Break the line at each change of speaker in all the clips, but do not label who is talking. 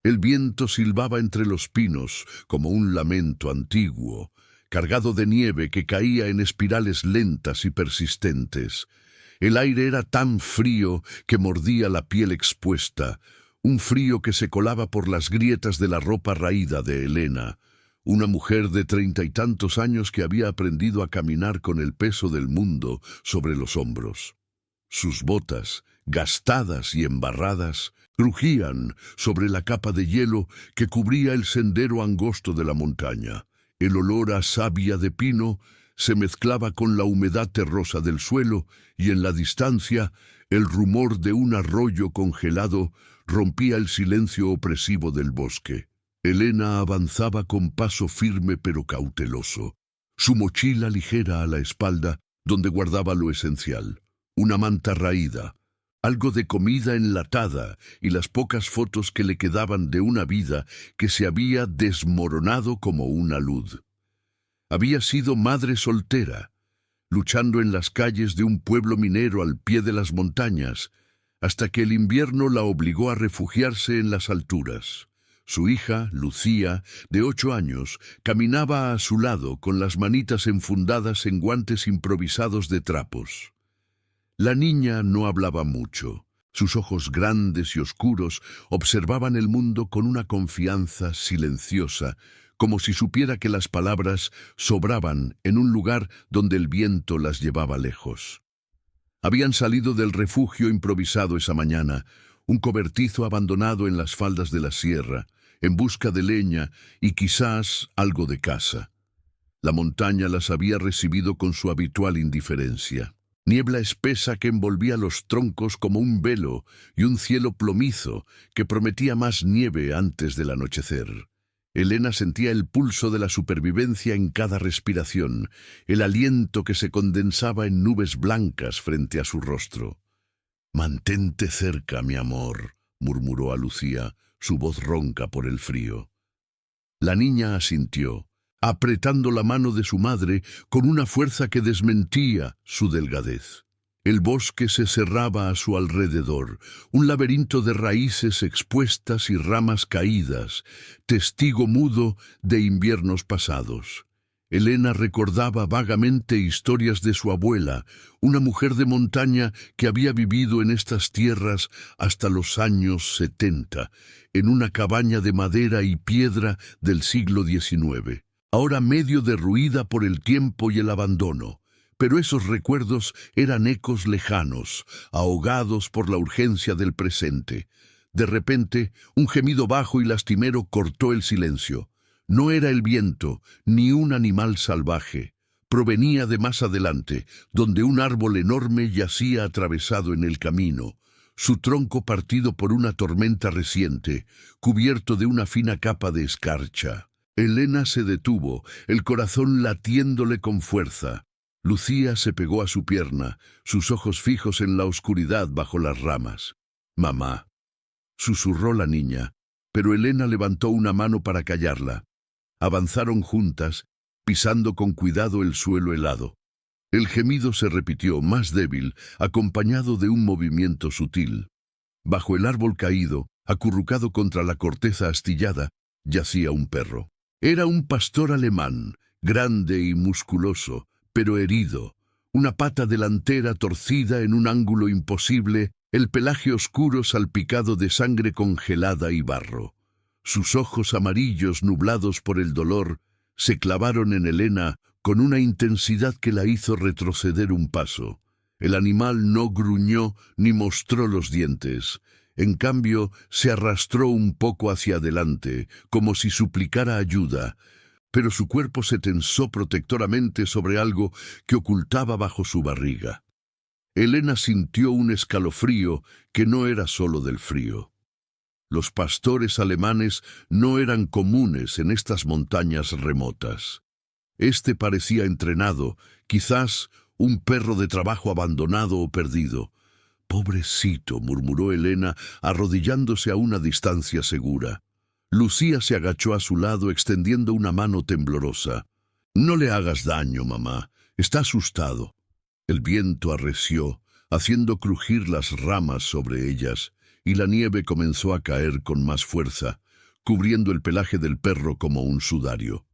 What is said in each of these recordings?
El viento silbaba entre los pinos como un lamento antiguo, cargado de nieve que caía en espirales lentas y persistentes. El aire era tan frío que mordía la piel expuesta, un frío que se colaba por las grietas de la ropa raída de Elena, una mujer de 30 y tantos años que había aprendido a caminar con el peso del mundo sobre los hombros. Sus botas, gastadas y embarradas, crujían sobre la capa de hielo que cubría el sendero angosto de la montaña. El olor a savia de pino se mezclaba con la humedad terrosa del suelo y en la distancia el rumor de un arroyo congelado rompía el silencio opresivo del bosque. Elena avanzaba con paso firme pero cauteloso, su mochila ligera a la espalda donde guardaba lo esencial, una manta raída, algo de comida enlatada y las pocas fotos que le quedaban de una vida que se había desmoronado como una luz. Había sido madre soltera, luchando en las calles de un pueblo minero al pie de las montañas, hasta que el invierno la obligó a refugiarse en las alturas. Su hija, Lucía, de 8 años, caminaba a su lado con las manitas enfundadas en guantes improvisados de trapos. La niña no hablaba mucho. Sus ojos grandes y oscuros observaban el mundo con una confianza silenciosa, como si supiera que las palabras sobraban en un lugar donde el viento las llevaba lejos. Habían salido del refugio improvisado esa mañana, un cobertizo abandonado en las faldas de la sierra, en busca de leña y quizás algo de caza. La montaña las había recibido con su habitual indiferencia. Niebla espesa que envolvía los troncos como un velo y un cielo plomizo que prometía más nieve antes del anochecer. Elena sentía el pulso de la supervivencia en cada respiración, el aliento que se condensaba en nubes blancas frente a su rostro. «Mantente cerca, mi amor», murmuró a Lucía, su voz ronca por el frío. La niña asintió, apretando la mano de su madre con una fuerza que desmentía su delgadez. El bosque se cerraba a su alrededor, un laberinto de raíces expuestas y ramas caídas, testigo mudo de inviernos pasados. Elena recordaba vagamente historias de su abuela, una mujer de montaña que había vivido en estas tierras hasta los años 70, en una cabaña de madera y piedra del siglo XIX, ahora medio derruida por el tiempo y el abandono. Pero esos recuerdos eran ecos lejanos, ahogados por la urgencia del presente. De repente, un gemido bajo y lastimero cortó el silencio. No era el viento, ni un animal salvaje. Provenía de más adelante, donde un árbol enorme yacía atravesado en el camino, su tronco partido por una tormenta reciente, cubierto de una fina capa de escarcha. Elena se detuvo, el corazón latiéndole con fuerza. Lucía se pegó a su pierna, sus ojos fijos en la oscuridad bajo las ramas. «Mamá», susurró la niña, pero Elena levantó una mano para callarla. Avanzaron juntas, pisando con cuidado el suelo helado. El gemido se repitió, más débil, acompañado de un movimiento sutil. Bajo el árbol caído, acurrucado contra la corteza astillada, yacía un perro. Era un pastor alemán, grande y musculoso, pero herido, una pata delantera torcida en un ángulo imposible, el pelaje oscuro salpicado de sangre congelada y barro. Sus ojos amarillos nublados por el dolor se clavaron en Elena con una intensidad que la hizo retroceder un paso. El animal no gruñó ni mostró los dientes. En cambio, se arrastró un poco hacia adelante, como si suplicara ayuda, pero su cuerpo se tensó protectoramente sobre algo que ocultaba bajo su barriga. Elena sintió un escalofrío que no era solo del frío. Los pastores alemanes no eran comunes en estas montañas remotas. Este parecía entrenado, quizás un perro de trabajo abandonado o perdido. «Pobrecito», murmuró Elena, arrodillándose a una distancia segura. Lucía se agachó a su lado extendiendo una mano temblorosa. «No le hagas daño, mamá. Está asustado». El viento arreció, haciendo crujir las ramas sobre ellas, y la nieve comenzó a caer con más fuerza, cubriendo el pelaje del perro como un sudario.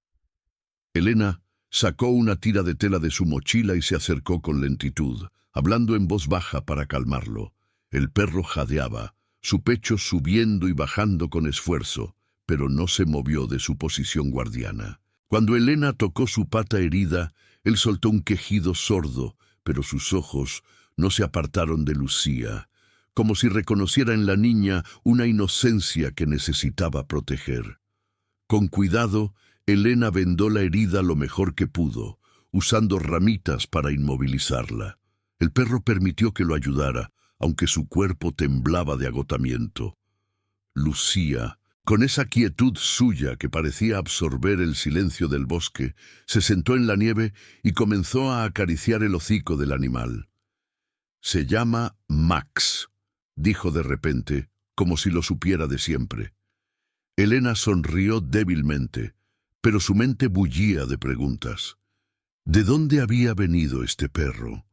Elena sacó una tira de tela de su mochila y se acercó con lentitud, hablando en voz baja para calmarlo. El perro jadeaba, su pecho subiendo y bajando con esfuerzo, pero no se movió de su posición guardiana. Cuando Elena tocó su pata herida, él soltó un quejido sordo, pero sus ojos no se apartaron de Lucía, como si reconociera en la niña una inocencia que necesitaba proteger. Con cuidado, Elena vendó la herida lo mejor que pudo, usando ramitas para inmovilizarla. El perro permitió que lo ayudara, aunque su cuerpo temblaba de agotamiento. Lucía, con esa quietud suya que parecía absorber el silencio del bosque, se sentó en la nieve y comenzó a acariciar el hocico del animal. «Se llama Max», dijo de repente, como si lo supiera de siempre. Elena sonrió débilmente, pero su mente bullía de preguntas. ¿De dónde había venido este perro?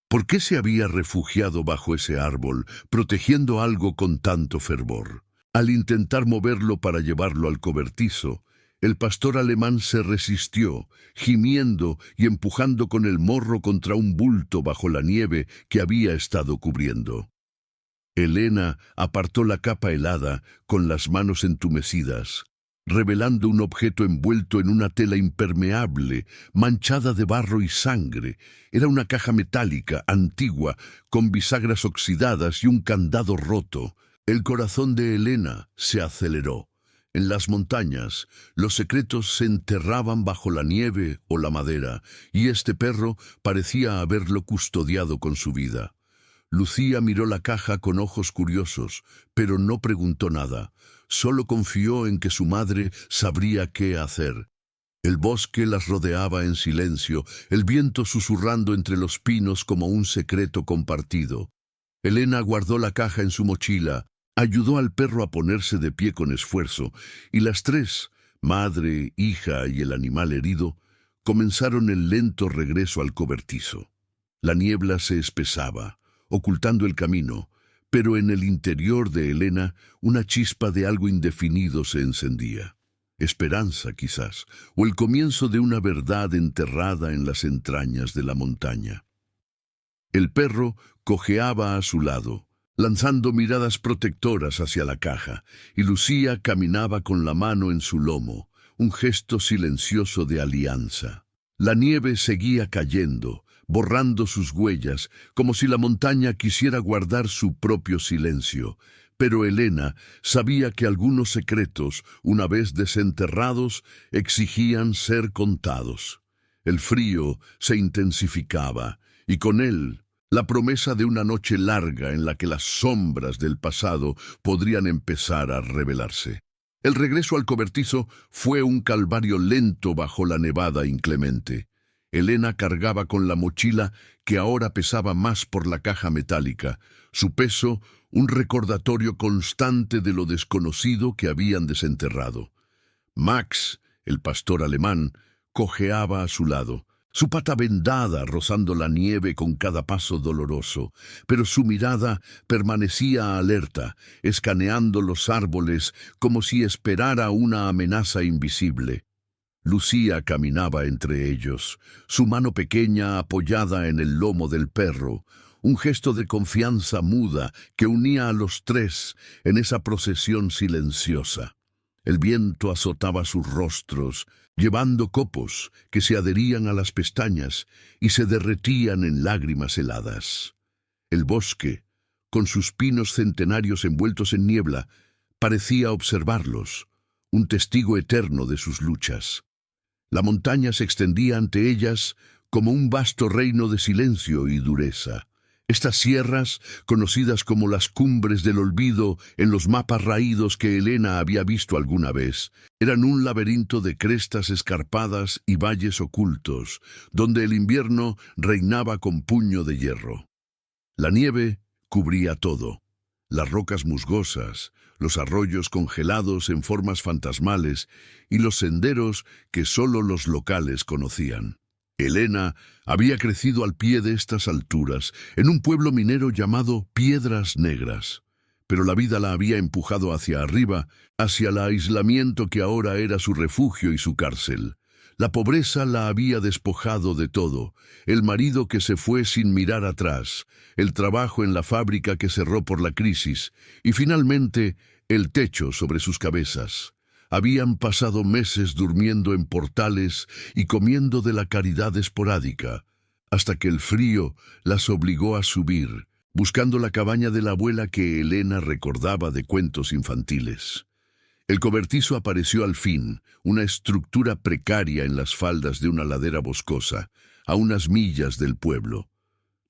¿Por qué se había refugiado bajo ese árbol, protegiendo algo con tanto fervor? Al intentar moverlo para llevarlo al cobertizo, el pastor alemán se resistió, gimiendo y empujando con el morro contra un bulto bajo la nieve que había estado cubriendo. Elena apartó la capa helada con las manos entumecidas, revelando un objeto envuelto en una tela impermeable, manchada de barro y sangre. Era una caja metálica, antigua, con bisagras oxidadas y un candado roto. El corazón de Elena se aceleró. En las montañas, los secretos se enterraban bajo la nieve o la madera, y este perro parecía haberlo custodiado con su vida. Lucía miró la caja con ojos curiosos, pero no preguntó nada. Solo confió en que su madre sabría qué hacer. El bosque las rodeaba en silencio, el viento susurrando entre los pinos como un secreto compartido. Elena guardó la caja en su mochila, ayudó al perro a ponerse de pie con esfuerzo, y las tres, madre, hija y el animal herido, comenzaron el lento regreso al cobertizo. La niebla se espesaba, ocultando el camino, pero en el interior de Elena una chispa de algo indefinido se encendía. Esperanza, quizás, o el comienzo de una verdad enterrada en las entrañas de la montaña. El perro cojeaba a su lado, lanzando miradas protectoras hacia la caja, y Lucía caminaba con la mano en su lomo, un gesto silencioso de alianza. La nieve seguía cayendo, borrando sus huellas, como si la montaña quisiera guardar su propio silencio. Pero Elena sabía que algunos secretos, una vez desenterrados, exigían ser contados. El frío se intensificaba, y con él la promesa de una noche larga en la que las sombras del pasado podrían empezar a revelarse. El regreso al cobertizo fue un calvario lento bajo la nevada inclemente. Elena cargaba con la mochila que ahora pesaba más por la caja metálica, su peso un recordatorio constante de lo desconocido que habían desenterrado. Max, el pastor alemán, cojeaba a su lado, su pata vendada rozando la nieve con cada paso doloroso, pero su mirada permanecía alerta, escaneando los árboles como si esperara una amenaza invisible. Lucía caminaba entre ellos, su mano pequeña apoyada en el lomo del perro, un gesto de confianza muda que unía a los tres en esa procesión silenciosa. El viento azotaba sus rostros, llevando copos que se adherían a las pestañas y se derretían en lágrimas heladas. El bosque, con sus pinos centenarios envueltos en niebla, parecía observarlos, un testigo eterno de sus luchas. La montaña se extendía ante ellas como un vasto reino de silencio y dureza. Estas sierras, conocidas como las cumbres del olvido en los mapas raídos que Elena había visto alguna vez, eran un laberinto de crestas escarpadas y valles ocultos, donde el invierno reinaba con puño de hierro. La nieve cubría todo. Las rocas musgosas, los arroyos congelados en formas fantasmales y los senderos que solo los locales conocían. Elena había crecido al pie de estas alturas, en un pueblo minero llamado Piedras Negras. pero la vida la había empujado hacia arriba, hacia el aislamiento que ahora era su refugio y su cárcel. La pobreza la había despojado de todo, el marido que se fue sin mirar atrás, el trabajo en la fábrica que cerró por la crisis, y finalmente el techo sobre sus cabezas. Habían pasado meses durmiendo en portales y comiendo de la caridad esporádica, hasta que el frío las obligó a subir, buscando la cabaña de la abuela que Elena recordaba de cuentos infantiles. El cobertizo apareció al fin, una estructura precaria en las faldas de una ladera boscosa, a unas millas del pueblo.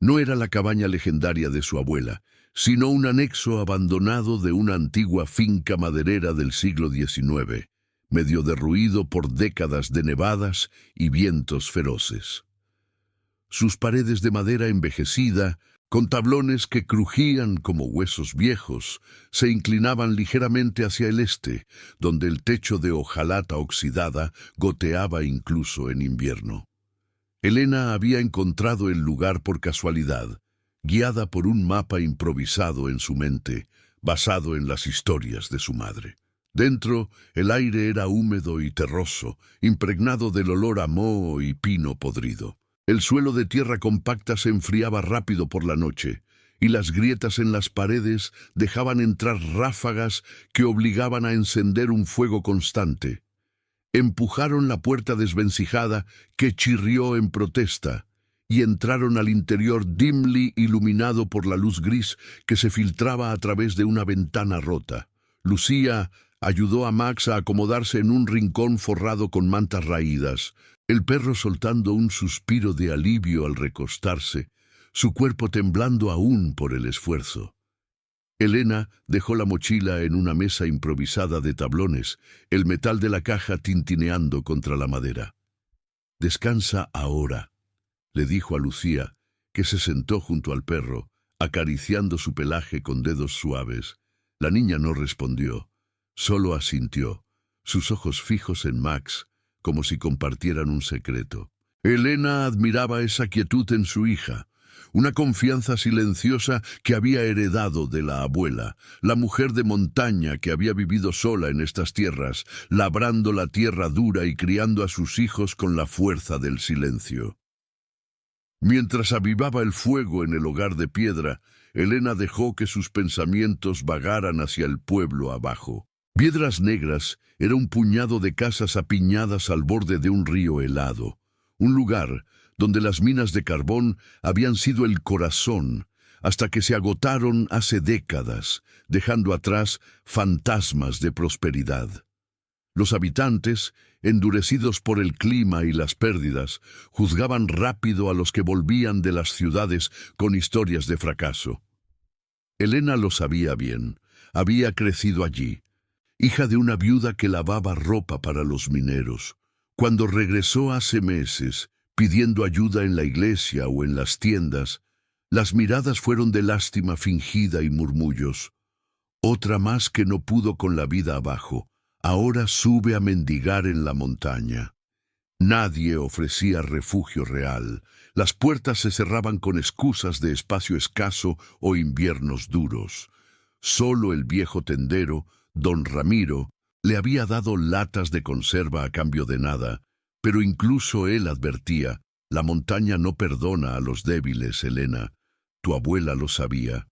No era la cabaña legendaria de su abuela, sino un anexo abandonado de una antigua finca maderera del siglo XIX, medio derruido por décadas de nevadas y vientos feroces. Sus paredes de madera envejecida, con tablones que crujían como huesos viejos, se inclinaban ligeramente hacia el este, donde el techo de hojalata oxidada goteaba incluso en invierno. Elena había encontrado el lugar por casualidad, guiada por un mapa improvisado en su mente, basado en las historias de su madre. Dentro, el aire era húmedo y terroso, impregnado del olor a moho y pino podrido. El suelo de tierra compacta se enfriaba rápido por la noche, y las grietas en las paredes dejaban entrar ráfagas que obligaban a encender un fuego constante. Empujaron la puerta desvencijada que chirrió en protesta, y entraron al interior dimly iluminado por la luz gris que se filtraba a través de una ventana rota. Lucía ayudó a Max a acomodarse en un rincón forrado con mantas raídas, el perro soltando un suspiro de alivio al recostarse, su cuerpo temblando aún por el esfuerzo. Elena dejó la mochila en una mesa improvisada de tablones, el metal de la caja tintineando contra la madera. «Descansa ahora», le dijo a Lucía, que se sentó junto al perro, acariciando su pelaje con dedos suaves. La niña no respondió, solo asintió, sus ojos fijos en Max, como si compartieran un secreto. Elena admiraba esa quietud en su hija, una confianza silenciosa que había heredado de la abuela, la mujer de montaña que había vivido sola en estas tierras, labrando la tierra dura y criando a sus hijos con la fuerza del silencio. Mientras avivaba el fuego en el hogar de piedra, Elena dejó que sus pensamientos vagaran hacia el pueblo abajo. Piedras Negras era un puñado de casas apiñadas al borde de un río helado, un lugar donde las minas de carbón habían sido el corazón, hasta que se agotaron hace décadas, dejando atrás fantasmas de prosperidad. Los habitantes, endurecidos por el clima y las pérdidas, juzgaban rápido a los que volvían de las ciudades con historias de fracaso. Elena lo sabía bien, había crecido allí, hija de una viuda que lavaba ropa para los mineros. Cuando regresó hace meses, pidiendo ayuda en la iglesia o en las tiendas, las miradas fueron de lástima fingida y murmullos. Otra más que no pudo con la vida abajo, ahora sube a mendigar en la montaña. Nadie ofrecía refugio real. Las puertas se cerraban con excusas de espacio escaso o inviernos duros. Solo el viejo tendero, don Ramiro, le había dado latas de conserva a cambio de nada, pero incluso él advertía, la montaña no perdona a los débiles, Elena. Tu abuela lo sabía.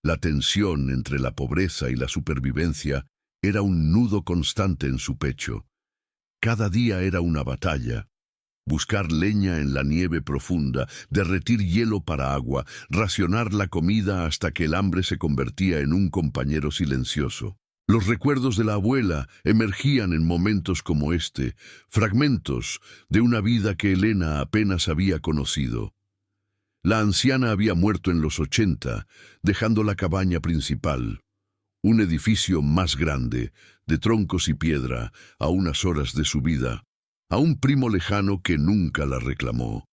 La tensión entre la pobreza y la supervivencia era un nudo constante en su pecho. Cada día era una batalla. Buscar leña en la nieve profunda, derretir hielo para agua, racionar la comida hasta que el hambre se convertía en un compañero silencioso. Los recuerdos de la abuela emergían en momentos como este, fragmentos de una vida que Elena apenas había conocido. La anciana había muerto en los 80, dejando la cabaña principal, un edificio más grande, de troncos y piedra, a unas horas de su vida, a un primo lejano que nunca la reclamó.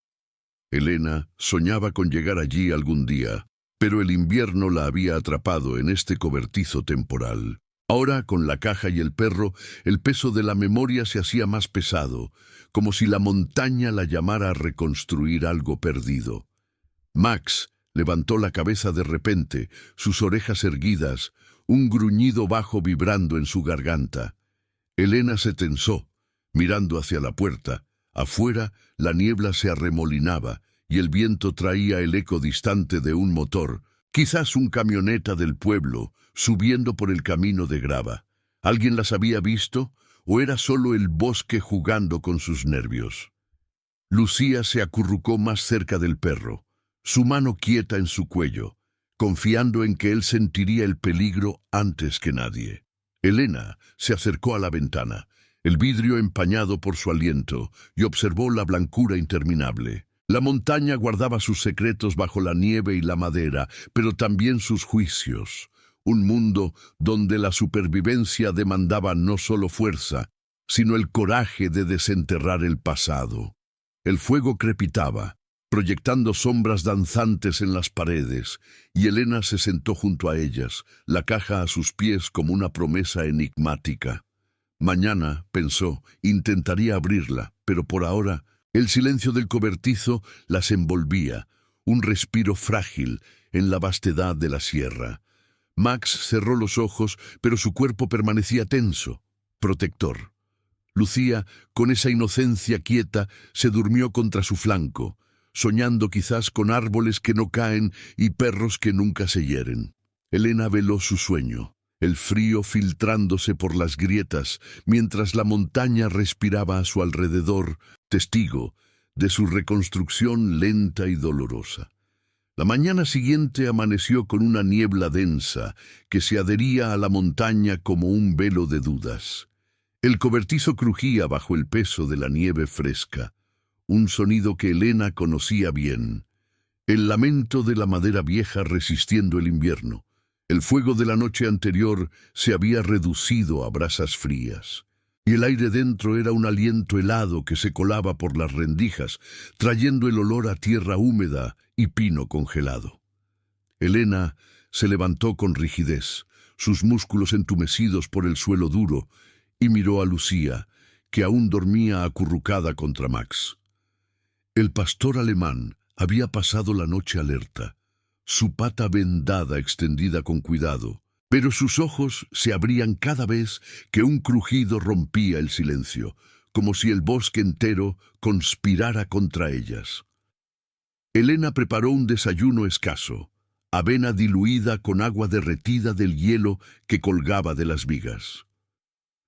Elena soñaba con llegar allí algún día, pero el invierno la había atrapado en este cobertizo temporal. Ahora, con la caja y el perro, el peso de la memoria se hacía más pesado, como si la montaña la llamara a reconstruir algo perdido. Max Levantó la cabeza de repente, sus orejas erguidas, un gruñido bajo vibrando en su garganta. Elena se tensó, mirando hacia la puerta. Afuera, la niebla se arremolinaba y el viento traía el eco distante de un motor, quizás un camioneta del pueblo, subiendo por el camino de grava. ¿Alguien las había visto o era solo el bosque jugando con sus nervios? Lucía se acurrucó más cerca del perro, su mano quieta en su cuello, confiando en que él sentiría el peligro antes que nadie. Elena se acercó a la ventana, el vidrio empañado por su aliento, y observó la blancura interminable. La montaña guardaba sus secretos bajo la nieve y la madera, pero también sus juicios. Un mundo donde la supervivencia demandaba no solo fuerza, sino el coraje de desenterrar el pasado. El fuego crepitaba, proyectando sombras danzantes en las paredes, y Elena se sentó junto a ellas, la caja a sus pies como una promesa enigmática. Mañana, pensó, intentaría abrirla, pero por ahora, el silencio del cobertizo las envolvía, un respiro frágil en la vastedad de la sierra. Max cerró los ojos, pero su cuerpo permanecía tenso, protector. Lucía, con esa inocencia quieta, se durmió contra su flanco, soñando quizás con árboles que no caen y perros que nunca se hieren. Elena veló su sueño, el frío filtrándose por las grietas, mientras la montaña respiraba a su alrededor, testigo de su reconstrucción lenta y dolorosa. La mañana siguiente amaneció con una niebla densa que se adhería a la montaña como un velo de dudas. El cobertizo crujía bajo el peso de la nieve fresca, un sonido que Elena conocía bien. El lamento de la madera vieja resistiendo el invierno. El fuego de la noche anterior se había reducido a brasas frías, y el aire dentro era un aliento helado que se colaba por las rendijas, trayendo el olor a tierra húmeda y pino congelado. Elena se levantó con rigidez, sus músculos entumecidos por el suelo duro, y miró a Lucía, que aún dormía acurrucada contra Max. El pastor alemán había pasado la noche alerta, su pata vendada extendida con cuidado, pero sus ojos se abrían cada vez que un crujido rompía el silencio, como si el bosque entero conspirara contra ellas. Elena preparó un desayuno escaso, avena diluida con agua derretida del hielo que colgaba de las vigas.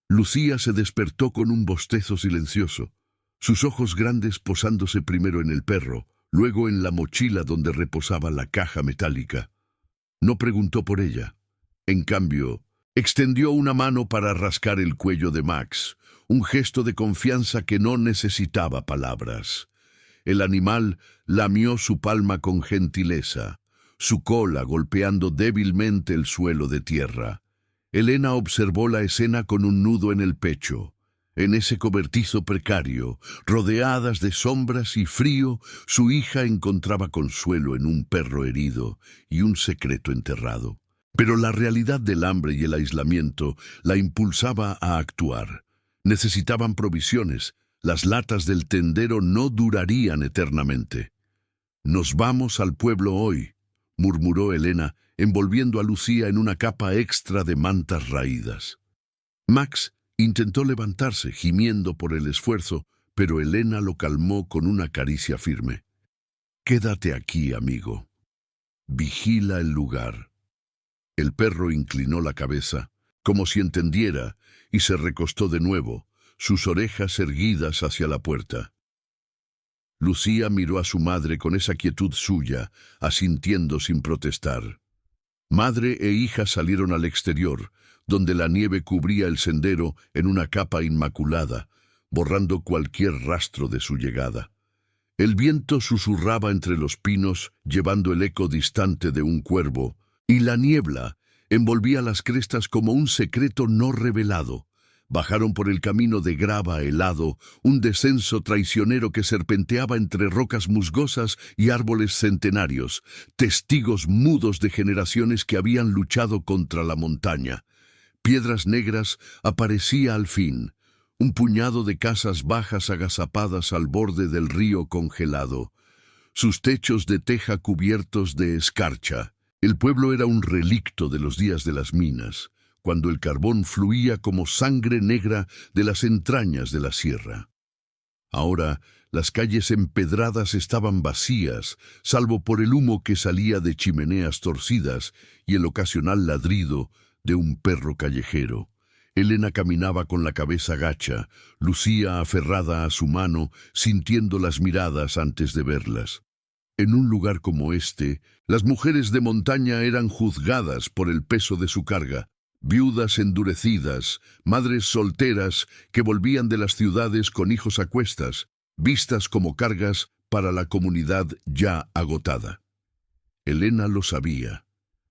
Lucía se despertó con un bostezo silencioso, sus ojos grandes posándose primero en el perro, luego en la mochila donde reposaba la caja metálica. No preguntó por ella. En cambio, extendió una mano para rascar el cuello de Max, un gesto de confianza que no necesitaba palabras. El animal lamió su palma con gentileza, su cola golpeando débilmente el suelo de tierra. Elena observó la escena con un nudo en el pecho. En ese cobertizo precario, rodeadas de sombras y frío, su hija encontraba consuelo en un perro herido y un secreto enterrado. Pero la realidad del hambre y el aislamiento la impulsaba a actuar. Necesitaban provisiones. Las latas del tendero no durarían eternamente. «Nos vamos al pueblo hoy», murmuró Elena, envolviendo a Lucía en una capa extra de mantas raídas. Max intentó levantarse, gimiendo por el esfuerzo, pero Elena lo calmó con una caricia firme. «Quédate aquí, amigo. Vigila el lugar». El perro inclinó la cabeza, como si entendiera, y se recostó de nuevo, sus orejas erguidas hacia la puerta. Lucía miró a su madre con esa quietud suya, asintiendo sin protestar. Madre e hija salieron al exterior, donde la nieve cubría el sendero en una capa inmaculada, borrando cualquier rastro de su llegada. El viento susurraba entre los pinos, llevando el eco distante de un cuervo, y la niebla envolvía las crestas como un secreto no revelado. Bajaron por el camino de grava helado, un descenso traicionero que serpenteaba entre rocas musgosas y árboles centenarios, testigos mudos de generaciones que habían luchado contra la montaña. Piedras Negras aparecía al fin, un puñado de casas bajas agazapadas al borde del río congelado. sus techos de teja cubiertos de escarcha. El pueblo era un relicto de los días de las minas, cuando el carbón fluía como sangre negra de las entrañas de la sierra. Ahora, las calles empedradas estaban vacías, salvo por el humo que salía de chimeneas torcidas y el ocasional ladrido de un perro callejero. Elena caminaba con la cabeza gacha, Lucía aferrada a su mano, sintiendo las miradas antes de verlas. En un lugar como este, las mujeres de montaña eran juzgadas por el peso de su carga, viudas endurecidas, madres solteras que volvían de las ciudades con hijos a cuestas, vistas como cargas para la comunidad ya agotada. Elena lo sabía.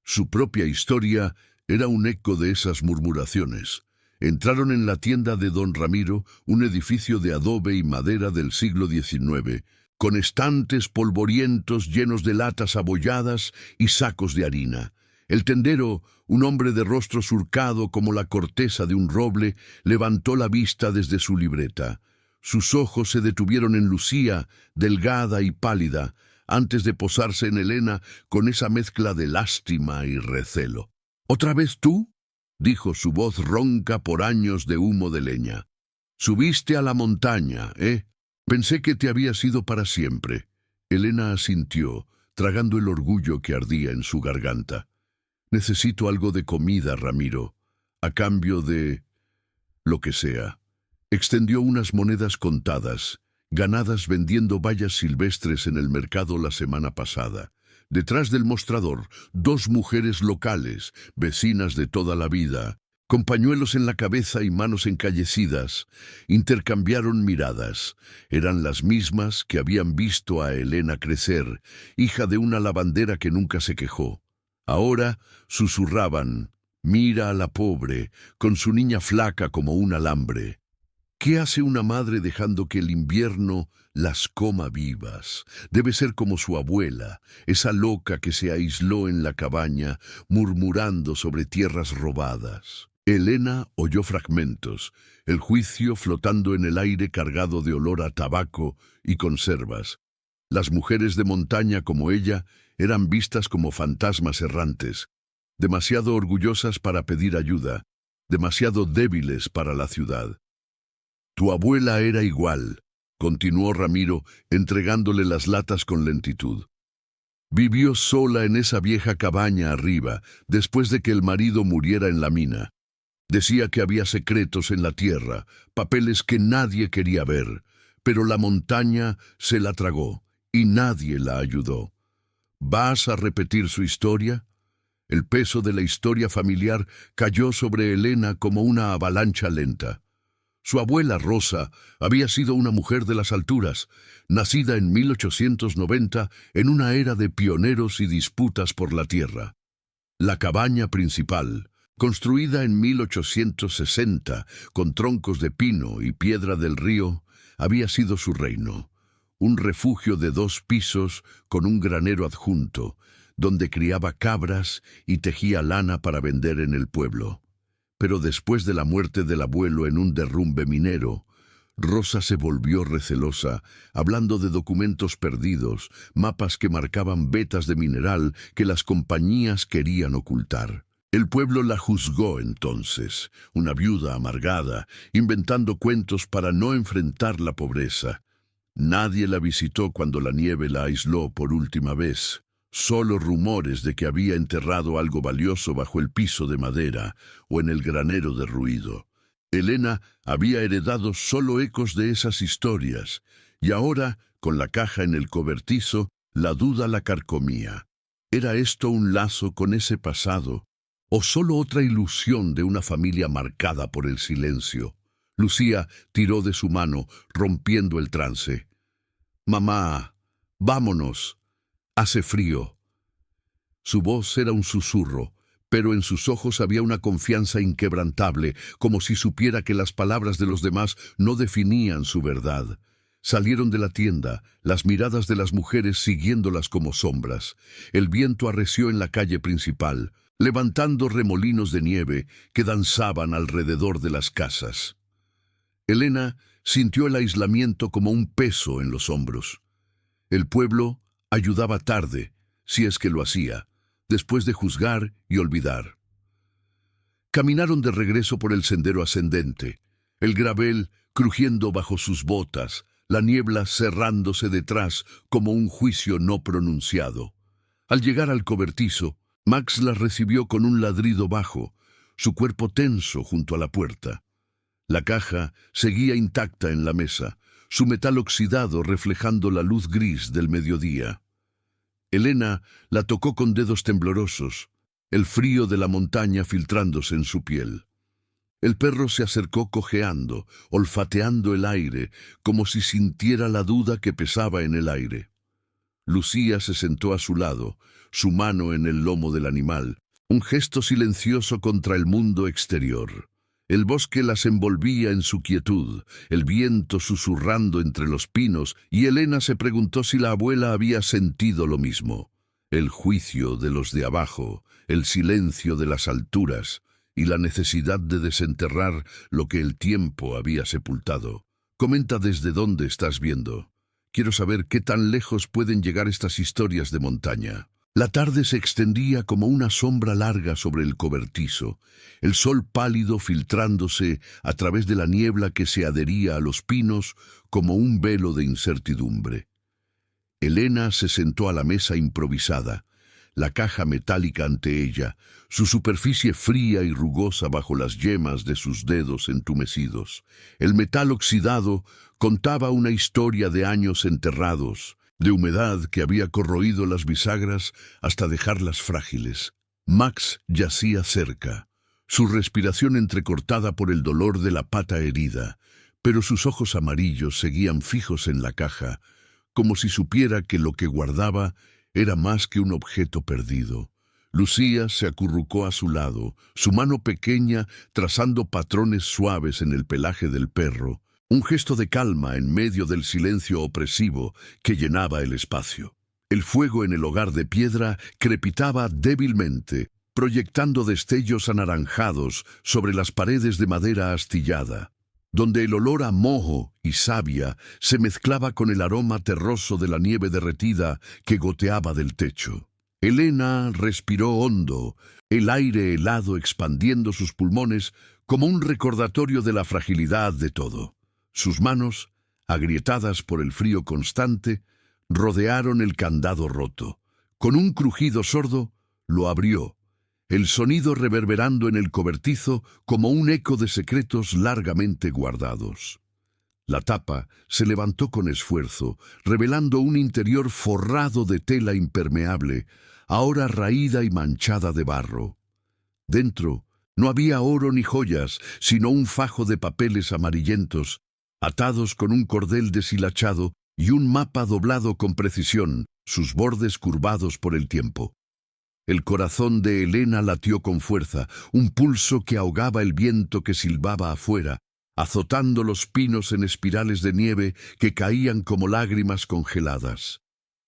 Su propia historia era un eco de esas murmuraciones. Entraron en la tienda de don Ramiro, un edificio de adobe y madera del siglo XIX, con estantes polvorientos llenos de latas abolladas y sacos de harina. El tendero, un hombre de rostro surcado como la corteza de un roble, levantó la vista desde su libreta. Sus ojos se detuvieron en Lucía, delgada y pálida, antes de posarse en Elena con esa mezcla de lástima y recelo. «¿Otra vez tú?», dijo su voz ronca por años de humo de leña. «Subiste a la montaña, ¿eh? Pensé que te habías ido para siempre». Elena asintió, tragando el orgullo que ardía en su garganta. «Necesito algo de comida, Ramiro, a cambio de lo que sea». Extendió unas monedas contadas, ganadas vendiendo bayas silvestres en el mercado la semana pasada. Detrás del mostrador, dos mujeres locales, vecinas de toda la vida, con pañuelos en la cabeza y manos encallecidas, intercambiaron miradas. Eran las mismas que habían visto a Elena crecer, hija de una lavandera que nunca se quejó. Ahora susurraban: «Mira a la pobre, con su niña flaca como un alambre». ¿Qué hace una madre dejando que el invierno las coma vivas? Debe ser como su abuela, esa loca que se aisló en la cabaña, murmurando sobre tierras robadas. Elena oyó fragmentos, el juicio flotando en el aire cargado de olor a tabaco y conservas. Las mujeres de montaña como ella eran vistas como fantasmas errantes, demasiado orgullosas para pedir ayuda, demasiado débiles para la ciudad. «Tu abuela era igual», continuó Ramiro, entregándole las latas con lentitud. «Vivió sola en esa vieja cabaña arriba, después de que el marido muriera en la mina. Decía que había secretos en la tierra, papeles que nadie quería ver, pero la montaña se la tragó y nadie la ayudó. ¿Vas a repetir su historia?». El peso de la historia familiar cayó sobre Elena como una avalancha lenta. Su abuela Rosa había sido una mujer de las alturas, nacida en 1890 en una era de pioneros y disputas por la tierra. La cabaña principal, construida en 1860 con troncos de pino y piedra del río, había sido su reino, un refugio de 2 pisos con un granero adjunto, donde criaba cabras y tejía lana para vender en el pueblo. Pero después de la muerte del abuelo en un derrumbe minero, Rosa se volvió recelosa, hablando de documentos perdidos, mapas que marcaban vetas de mineral que las compañías querían ocultar. El pueblo la juzgó entonces, una viuda amargada, inventando cuentos para no enfrentar la pobreza. Nadie la visitó cuando la nieve la aisló por última vez. Solo rumores de que había enterrado algo valioso bajo el piso de madera o en el granero de ruido. Elena había heredado solo ecos de esas historias, y ahora, con la caja en el cobertizo, la duda la carcomía. ¿Era esto un lazo con ese pasado, o solo otra ilusión de una familia marcada por el silencio? Lucía tiró de su mano, rompiendo el trance. «Mamá, vámonos. Hace frío». Su voz era un susurro, pero en sus ojos había una confianza inquebrantable, como si supiera que las palabras de los demás no definían su verdad. Salieron de la tienda, las miradas de las mujeres siguiéndolas como sombras. El viento arreció en la calle principal, levantando remolinos de nieve que danzaban alrededor de las casas. Elena sintió el aislamiento como un peso en los hombros. El pueblo Ayudaba tarde, si es que lo hacía, después de juzgar y olvidar. Caminaron de regreso por el sendero ascendente, el gravel crujiendo bajo sus botas, la niebla cerrándose detrás como un juicio no pronunciado. Al llegar al cobertizo, Max la recibió con un ladrido bajo, su cuerpo tenso junto a la puerta. La caja seguía intacta en la mesa, su metal oxidado reflejando la luz gris del mediodía. Elena la tocó con dedos temblorosos, el frío de la montaña filtrándose en su piel. El perro se acercó cojeando, olfateando el aire, como si sintiera la duda que pesaba en el aire. Lucía se sentó a su lado, su mano en el lomo del animal, un gesto silencioso contra el mundo exterior. El bosque las envolvía en su quietud, el viento susurrando entre los pinos, y Elena se preguntó si la abuela había sentido lo mismo. El juicio de los de abajo, el silencio de las alturas, y la necesidad de desenterrar lo que el tiempo había sepultado. Comenta desde dónde estás viendo. Quiero saber qué tan lejos pueden llegar estas historias de montaña. La tarde se extendía como una sombra larga sobre el cobertizo, el sol pálido filtrándose a través de la niebla que se adhería a los pinos como un velo de incertidumbre. Elena se sentó a la mesa improvisada, la caja metálica ante ella, su superficie fría y rugosa bajo las yemas de sus dedos entumecidos. El metal oxidado contaba una historia de años enterrados, de humedad que había corroído las bisagras hasta dejarlas frágiles. Max yacía cerca, su respiración entrecortada por el dolor de la pata herida, pero sus ojos amarillos seguían fijos en la caja, como si supiera que lo que guardaba era más que un objeto perdido. Lucía se acurrucó a su lado, su mano pequeña trazando patrones suaves en el pelaje del perro, un gesto de calma en medio del silencio opresivo que llenaba el espacio. El fuego en el hogar de piedra crepitaba débilmente, proyectando destellos anaranjados sobre las paredes de madera astillada, donde el olor a moho y savia se mezclaba con el aroma terroso de la nieve derretida que goteaba del techo. Elena respiró hondo, el aire helado expandiendo sus pulmones como un recordatorio de la fragilidad de todo. Sus manos, agrietadas por el frío constante, rodearon el candado roto. Con un crujido sordo, lo abrió, el sonido reverberando en el cobertizo como un eco de secretos largamente guardados. La tapa se levantó con esfuerzo, revelando un interior forrado de tela impermeable, ahora raída y manchada de barro. Dentro no había oro ni joyas, sino un fajo de papeles amarillentos, atados con un cordel deshilachado y un mapa doblado con precisión, sus bordes curvados por el tiempo. El corazón de Elena latió con fuerza, un pulso que ahogaba el viento que silbaba afuera, azotando los pinos en espirales de nieve que caían como lágrimas congeladas.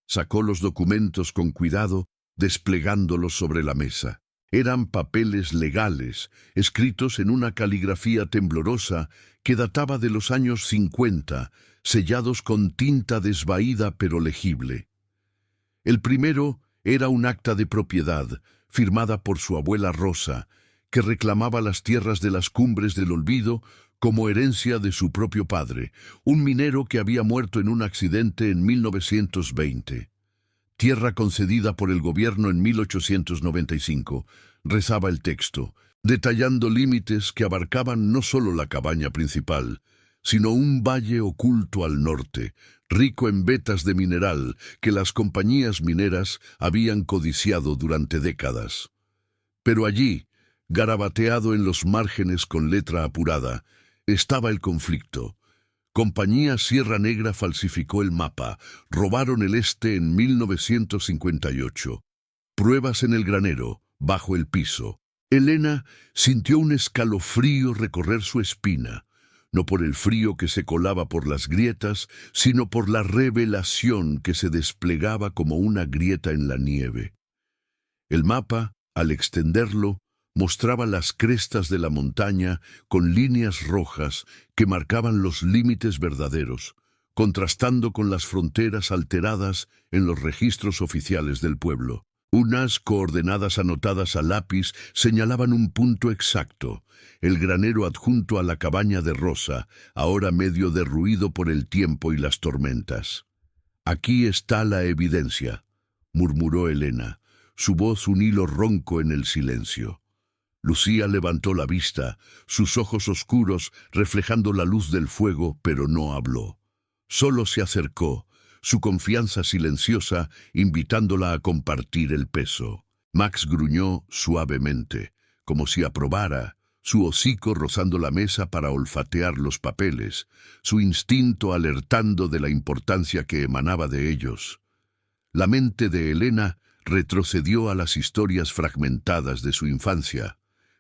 Sacó los documentos con cuidado, desplegándolos sobre la mesa. Eran papeles legales, escritos en una caligrafía temblorosa que databa de los años 50, sellados con tinta desvaída pero legible. El primero era un acta de propiedad, firmada por su abuela Rosa, que reclamaba las tierras de las Cumbres del Olvido como herencia de su propio padre, un minero que había muerto en un accidente en 1920. Tierra concedida por el gobierno en 1895, rezaba el texto, detallando límites que abarcaban no solo la cabaña principal, sino un valle oculto al norte, rico en vetas de mineral que las compañías mineras habían codiciado durante décadas. Pero allí, garabateado en los márgenes con letra apurada, estaba el conflicto. Compañía Sierra Negra falsificó el mapa, robaron el este en 1958. Pruebas en el granero, bajo el piso. Elena sintió un escalofrío recorrer su espina, no por el frío que se colaba por las grietas, sino por la revelación que se desplegaba como una grieta en la nieve. El mapa, al extenderlo, mostraba las crestas de la montaña con líneas rojas que marcaban los límites verdaderos, contrastando con las fronteras alteradas en los registros oficiales del pueblo. Unas coordenadas anotadas a lápiz señalaban un punto exacto: el granero adjunto a la cabaña de Rosa, ahora medio derruido por el tiempo y las tormentas. «Aquí está la evidencia», murmuró Elena, su voz un hilo ronco en el silencio. Lucía levantó la vista, sus ojos oscuros reflejando la luz del fuego, pero no habló. Solo se acercó, su confianza silenciosa invitándola a compartir el peso. Max gruñó suavemente, como si aprobara, su hocico rozando la mesa para olfatear los papeles, su instinto alertando de la importancia que emanaba de ellos. La mente de Elena retrocedió a las historias fragmentadas de su infancia,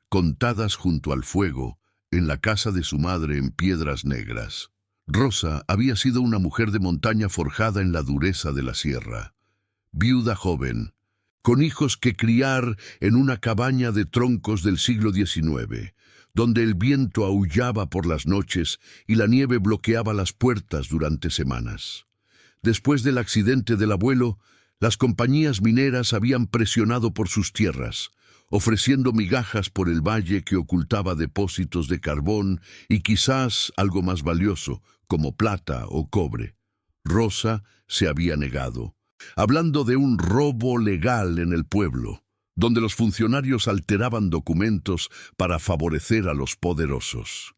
contadas junto al fuego, en la casa de su madre en Piedras Negras. Rosa había sido una mujer de montaña forjada en la dureza de la sierra, viuda joven, con hijos que criar en una cabaña de troncos del siglo XIX, donde el viento aullaba por las noches y la nieve bloqueaba las puertas durante semanas. Después del accidente del abuelo, las compañías mineras habían presionado por sus tierras, ofreciendo migajas por el valle que ocultaba depósitos de carbón y quizás algo más valioso, como plata o cobre. Rosa se había negado, hablando de un robo legal en el pueblo, donde los funcionarios alteraban documentos para favorecer a los poderosos.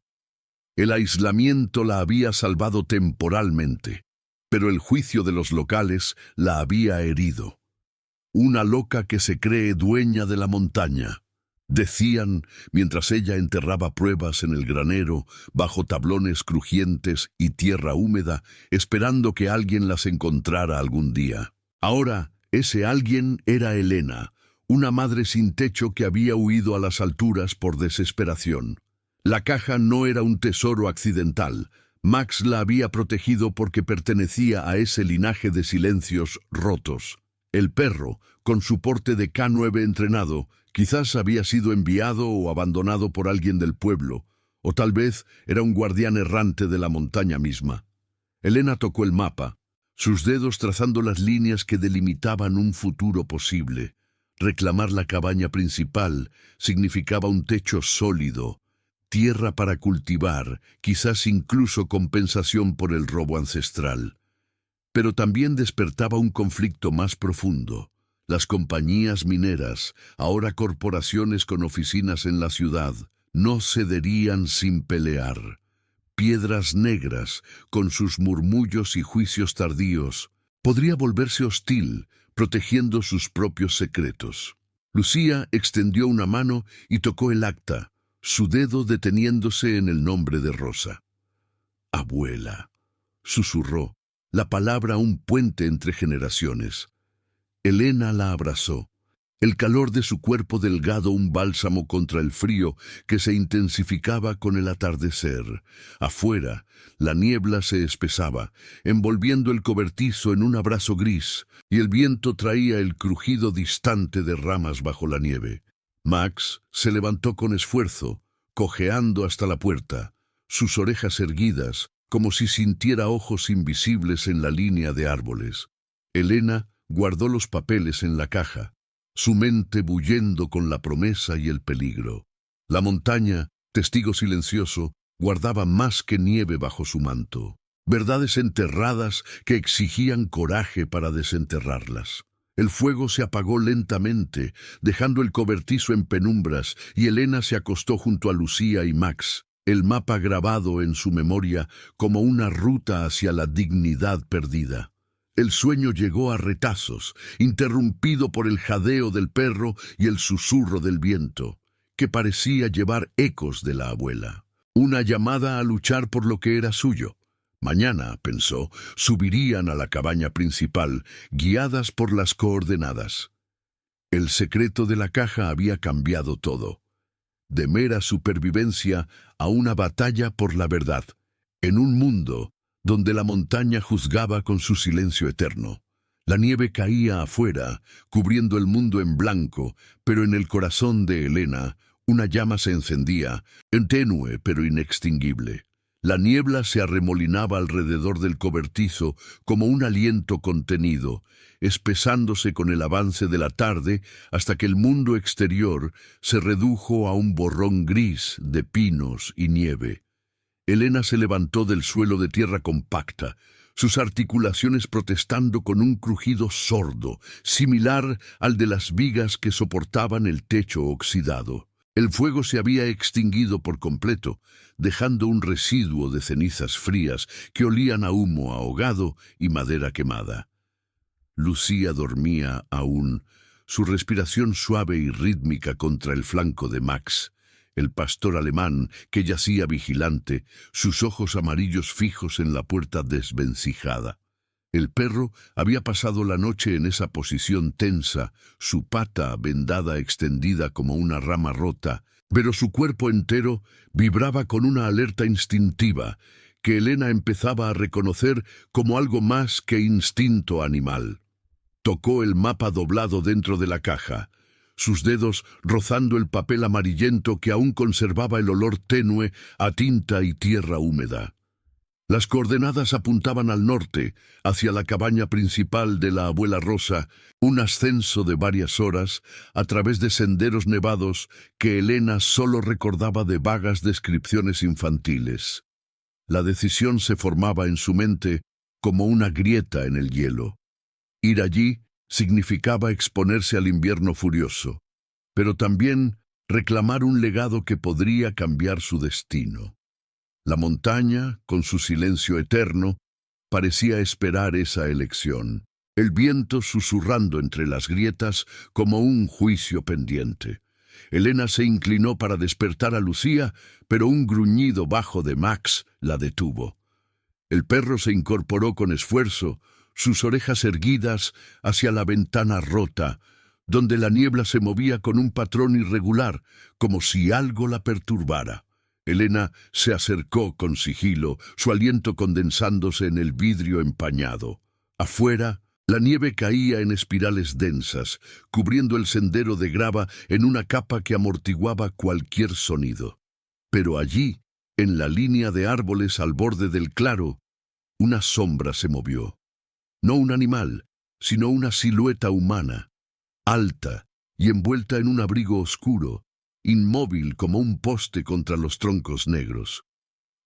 El aislamiento la había salvado temporalmente, pero el juicio de los locales la había herido. «Una loca que se cree dueña de la montaña», decían mientras ella enterraba pruebas en el granero, bajo tablones crujientes y tierra húmeda, esperando que alguien las encontrara algún día. Ahora, ese alguien era Elena, una madre sin techo que había huido a las alturas por desesperación. La caja no era un tesoro accidental. Max la había protegido porque pertenecía a ese linaje de silencios rotos. El perro, con su porte de K9 entrenado, quizás había sido enviado o abandonado por alguien del pueblo, o tal vez era un guardián errante de la montaña misma. Elena tocó el mapa, sus dedos trazando las líneas que delimitaban un futuro posible. Reclamar la cabaña principal significaba un techo sólido, tierra para cultivar, quizás incluso compensación por el robo ancestral. Pero también despertaba un conflicto más profundo. Las compañías mineras, ahora corporaciones con oficinas en la ciudad, no cederían sin pelear. Piedras Negras, con sus murmullos y juicios tardíos, podría volverse hostil, protegiendo sus propios secretos. Lucía extendió una mano y tocó el acta, su dedo deteniéndose en el nombre de Rosa. «Abuela», susurró, la palabra un puente entre generaciones. Elena la abrazó, el calor de su cuerpo delgado un bálsamo contra el frío que se intensificaba con el atardecer. Afuera, la niebla se espesaba, envolviendo el cobertizo en un abrazo gris, y el viento traía el crujido distante de ramas bajo la nieve. Max se levantó con esfuerzo, cojeando hasta la puerta, sus orejas erguidas, como si sintiera ojos invisibles en la línea de árboles. Elena guardó los papeles en la caja, su mente bullendo con la promesa y el peligro. La montaña, testigo silencioso, guardaba más que nieve bajo su manto, verdades enterradas que exigían coraje para desenterrarlas. El fuego se apagó lentamente, dejando el cobertizo en penumbras, y Elena se acostó junto a Lucía y Max, el mapa grabado en su memoria como una ruta hacia la dignidad perdida. El sueño llegó a retazos, interrumpido por el jadeo del perro y el susurro del viento, que parecía llevar ecos de la abuela. Una llamada a luchar por lo que era suyo. Mañana, pensó, subirían a la cabaña principal, guiadas por las coordenadas. El secreto de la caja había cambiado todo. De mera supervivencia a una batalla por la verdad, en un mundo donde la montaña juzgaba con su silencio eterno. La nieve caía afuera, cubriendo el mundo en blanco, pero en el corazón de Elena una llama se encendía, tenue pero inextinguible. La niebla se arremolinaba alrededor del cobertizo como un aliento contenido, espesándose con el avance de la tarde hasta que el mundo exterior se redujo a un borrón gris de pinos y nieve. Elena se levantó del suelo de tierra compacta, sus articulaciones protestando con un crujido sordo, similar al de las vigas que soportaban el techo oxidado. El fuego se había extinguido por completo, dejando un residuo de cenizas frías que olían a humo ahogado y madera quemada. Lucía dormía aún, su respiración suave y rítmica contra el flanco de Max, el pastor alemán que yacía vigilante, sus ojos amarillos fijos en la puerta desvencijada. El perro había pasado la noche en esa posición tensa, su pata vendada extendida como una rama rota, pero su cuerpo entero vibraba con una alerta instintiva que Elena empezaba a reconocer como algo más que instinto animal. Tocó el mapa doblado dentro de la caja, sus dedos rozando el papel amarillento que aún conservaba el olor tenue a tinta y tierra húmeda. Las coordenadas apuntaban al norte, hacia la cabaña principal de la abuela Rosa, un ascenso de varias horas a través de senderos nevados que Elena solo recordaba de vagas descripciones infantiles. La decisión se formaba en su mente como una grieta en el hielo. Ir allí significaba exponerse al invierno furioso, pero también reclamar un legado que podría cambiar su destino. La montaña, con su silencio eterno, parecía esperar esa elección, el viento susurrando entre las grietas como un juicio pendiente. Elena se inclinó para despertar a Lucía, pero un gruñido bajo de Max la detuvo. El perro se incorporó con esfuerzo, sus orejas erguidas hacia la ventana rota, donde la niebla se movía con un patrón irregular, como si algo la perturbara. Elena se acercó con sigilo, su aliento condensándose en el vidrio empañado. Afuera, la nieve caía en espirales densas, cubriendo el sendero de grava en una capa que amortiguaba cualquier sonido. Pero allí, en la línea de árboles al borde del claro, una sombra se movió. No un animal, sino una silueta humana, alta y envuelta en un abrigo oscuro, inmóvil como un poste contra los troncos negros.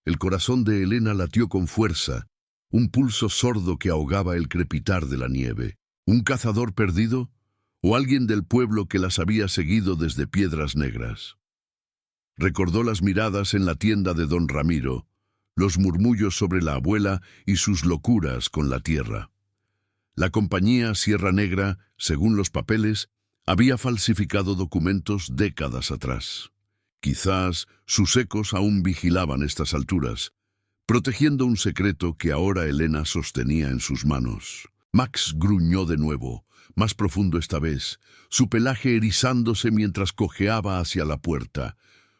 El corazón de Elena latió con fuerza, un pulso sordo que ahogaba el crepitar de la nieve. ¿Un cazador perdido? ¿O alguien del pueblo que las había seguido desde Piedras Negras? Recordó las miradas en la tienda de don Ramiro, los murmullos sobre la abuela y sus locuras con la tierra. La compañía Sierra Negra, según los papeles, había falsificado documentos décadas atrás. Quizás sus ecos aún vigilaban estas alturas, protegiendo un secreto que ahora Elena sostenía en sus manos. Max gruñó de nuevo, más profundo esta vez, su pelaje erizándose mientras cojeaba hacia la puerta.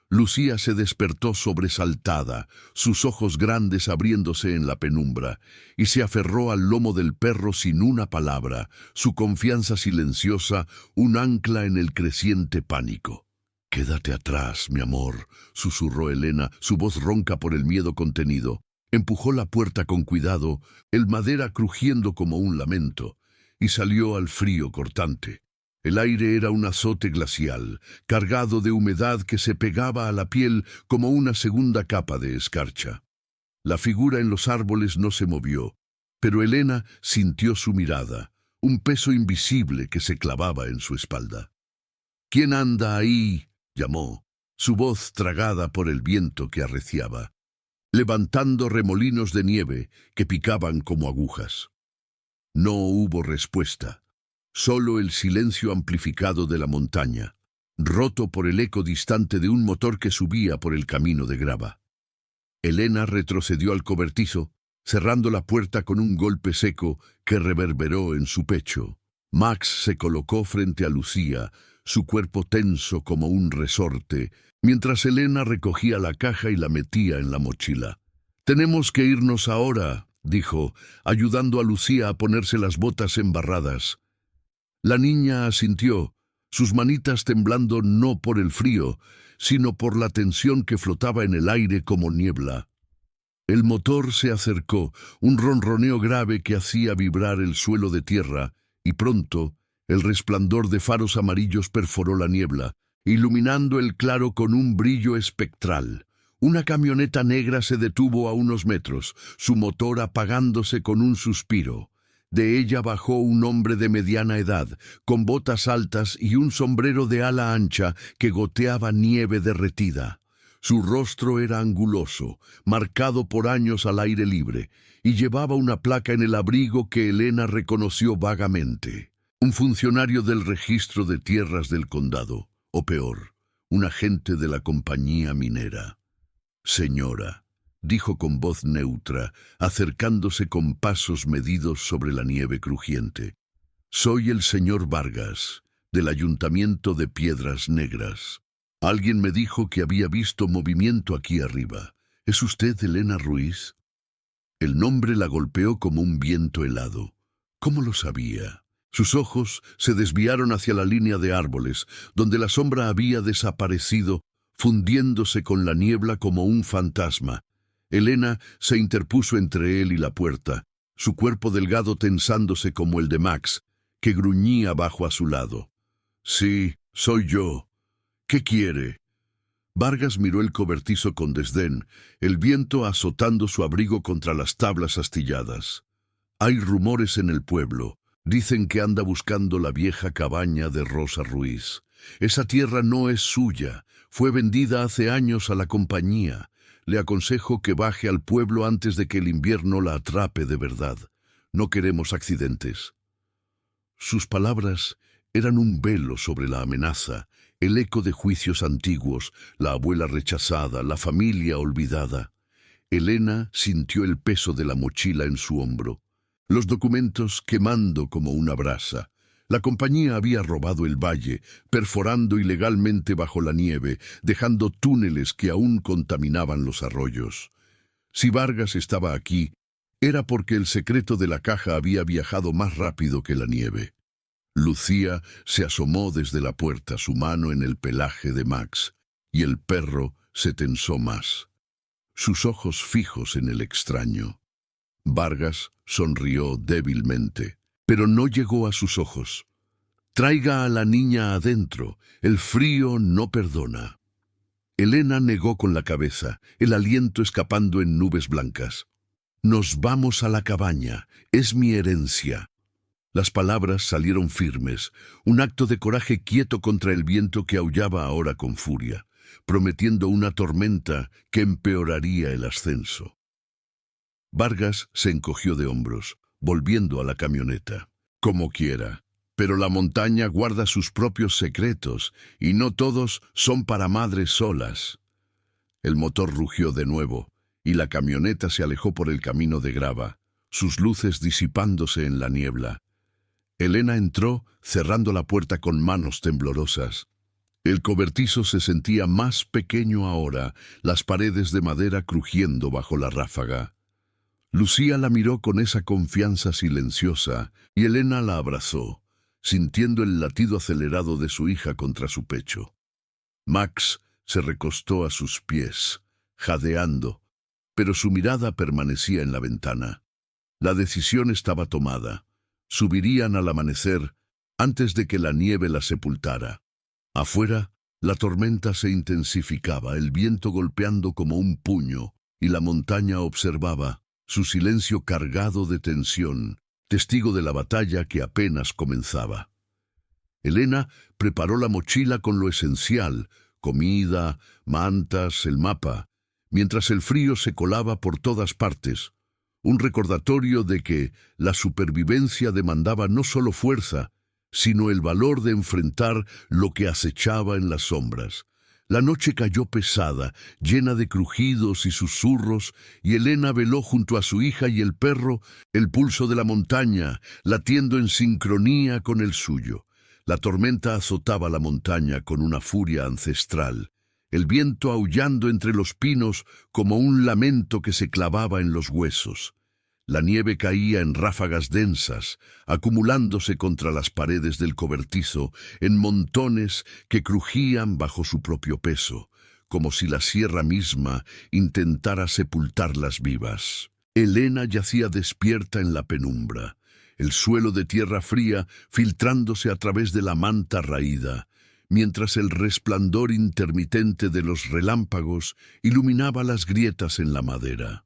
Lucía se despertó sobresaltada, sus ojos grandes abriéndose en la penumbra, y se aferró al lomo del perro sin una palabra, su confianza silenciosa, un ancla en el creciente pánico. «Quédate atrás, mi amor», susurró Elena, su voz ronca por el miedo contenido. Empujó la puerta con cuidado, el madera crujiendo como un lamento, y salió al frío cortante. El aire era un azote glacial, cargado de humedad que se pegaba a la piel como una segunda capa de escarcha. La figura en los árboles no se movió, pero Elena sintió su mirada, un peso invisible que se clavaba en su espalda. «¿Quién anda ahí?», llamó, su voz tragada por el viento que arreciaba, levantando remolinos de nieve que picaban como agujas. No hubo respuesta. Solo el silencio amplificado de la montaña, roto por el eco distante de un motor que subía por el camino de grava. Elena retrocedió al cobertizo, cerrando la puerta con un golpe seco que reverberó en su pecho. Max se colocó frente a Lucía, su cuerpo tenso como un resorte, mientras Elena recogía la caja y la metía en la mochila. «Tenemos que irnos ahora», dijo, ayudando a Lucía a ponerse las botas embarradas. La niña asintió, sus manitas temblando no por el frío, sino por la tensión que flotaba en el aire como niebla. El motor se acercó, un ronroneo grave que hacía vibrar el suelo de tierra, y pronto el resplandor de faros amarillos perforó la niebla, iluminando el claro con un brillo espectral. Una camioneta negra se detuvo a unos metros, su motor apagándose con un suspiro. De ella bajó un hombre de mediana edad, con botas altas y un sombrero de ala ancha que goteaba nieve derretida. Su rostro era anguloso, marcado por años al aire libre, y llevaba una placa en el abrigo que Elena reconoció vagamente. Un funcionario del registro de tierras del condado, o peor, un agente de la compañía minera. «Señora», dijo con voz neutra, acercándose con pasos medidos sobre la nieve crujiente. «Soy el señor Vargas, del Ayuntamiento de Piedras Negras. Alguien me dijo que había visto movimiento aquí arriba. ¿Es usted Elena Ruiz?» El nombre la golpeó como un viento helado. ¿Cómo lo sabía? Sus ojos se desviaron hacia la línea de árboles, donde la sombra había desaparecido, fundiéndose con la niebla como un fantasma. Elena se interpuso entre él y la puerta, su cuerpo delgado tensándose como el de Max, que gruñía bajo a su lado. «Sí, soy yo. ¿Qué quiere?» Vargas miró el cobertizo con desdén, el viento azotando su abrigo contra las tablas astilladas. «Hay rumores en el pueblo. Dicen que anda buscando la vieja cabaña de Rosa Ruiz. Esa tierra no es suya. Fue vendida hace años a la compañía. Le aconsejo que baje al pueblo antes de que el invierno la atrape de verdad. No queremos accidentes». Sus palabras eran un velo sobre la amenaza, el eco de juicios antiguos, la abuela rechazada, la familia olvidada. Elena sintió el peso de la mochila en su hombro, los documentos quemando como una brasa. La compañía había robado el valle, perforando ilegalmente bajo la nieve, dejando túneles que aún contaminaban los arroyos. Si Vargas estaba aquí, era porque el secreto de la caja había viajado más rápido que la nieve. Lucía se asomó desde la puerta, su mano en el pelaje de Max, y el perro se tensó más, sus ojos fijos en el extraño. Vargas sonrió débilmente, pero no llegó a sus ojos. «Traiga a la niña adentro, el frío no perdona». Elena negó con la cabeza, el aliento escapando en nubes blancas. «Nos vamos a la cabaña, es mi herencia». Las palabras salieron firmes, un acto de coraje quieto contra el viento que aullaba ahora con furia, prometiendo una tormenta que empeoraría el ascenso. Vargas se encogió de hombros, volviendo a la camioneta. «Como quiera, pero la montaña guarda sus propios secretos, y no todos son para madres solas». El motor rugió de nuevo, y la camioneta se alejó por el camino de grava, sus luces disipándose en la niebla. Elena entró, cerrando la puerta con manos temblorosas. El cobertizo se sentía más pequeño ahora, las paredes de madera crujiendo bajo la ráfaga. Lucía la miró con esa confianza silenciosa, y Elena la abrazó, sintiendo el latido acelerado de su hija contra su pecho. Max se recostó a sus pies, jadeando, pero su mirada permanecía en la ventana. La decisión estaba tomada. Subirían al amanecer, antes de que la nieve la sepultara. Afuera, la tormenta se intensificaba, el viento golpeando como un puño, y la montaña observaba, su silencio cargado de tensión, testigo de la batalla que apenas comenzaba. Elena preparó la mochila con lo esencial, comida, mantas, el mapa, mientras el frío se colaba por todas partes. Un recordatorio de que la supervivencia demandaba no solo fuerza, sino el valor de enfrentar lo que acechaba en las sombras. La noche cayó pesada, llena de crujidos y susurros, y Elena veló junto a su hija y el perro el pulso de la montaña, latiendo en sincronía con el suyo. La tormenta azotaba la montaña con una furia ancestral, el viento aullando entre los pinos como un lamento que se clavaba en los huesos. La nieve caía en ráfagas densas, acumulándose contra las paredes del cobertizo, en montones que crujían bajo su propio peso, como si la sierra misma intentara sepultarlas vivas. Elena yacía despierta en la penumbra, el suelo de tierra fría filtrándose a través de la manta raída, mientras el resplandor intermitente de los relámpagos iluminaba las grietas en la madera.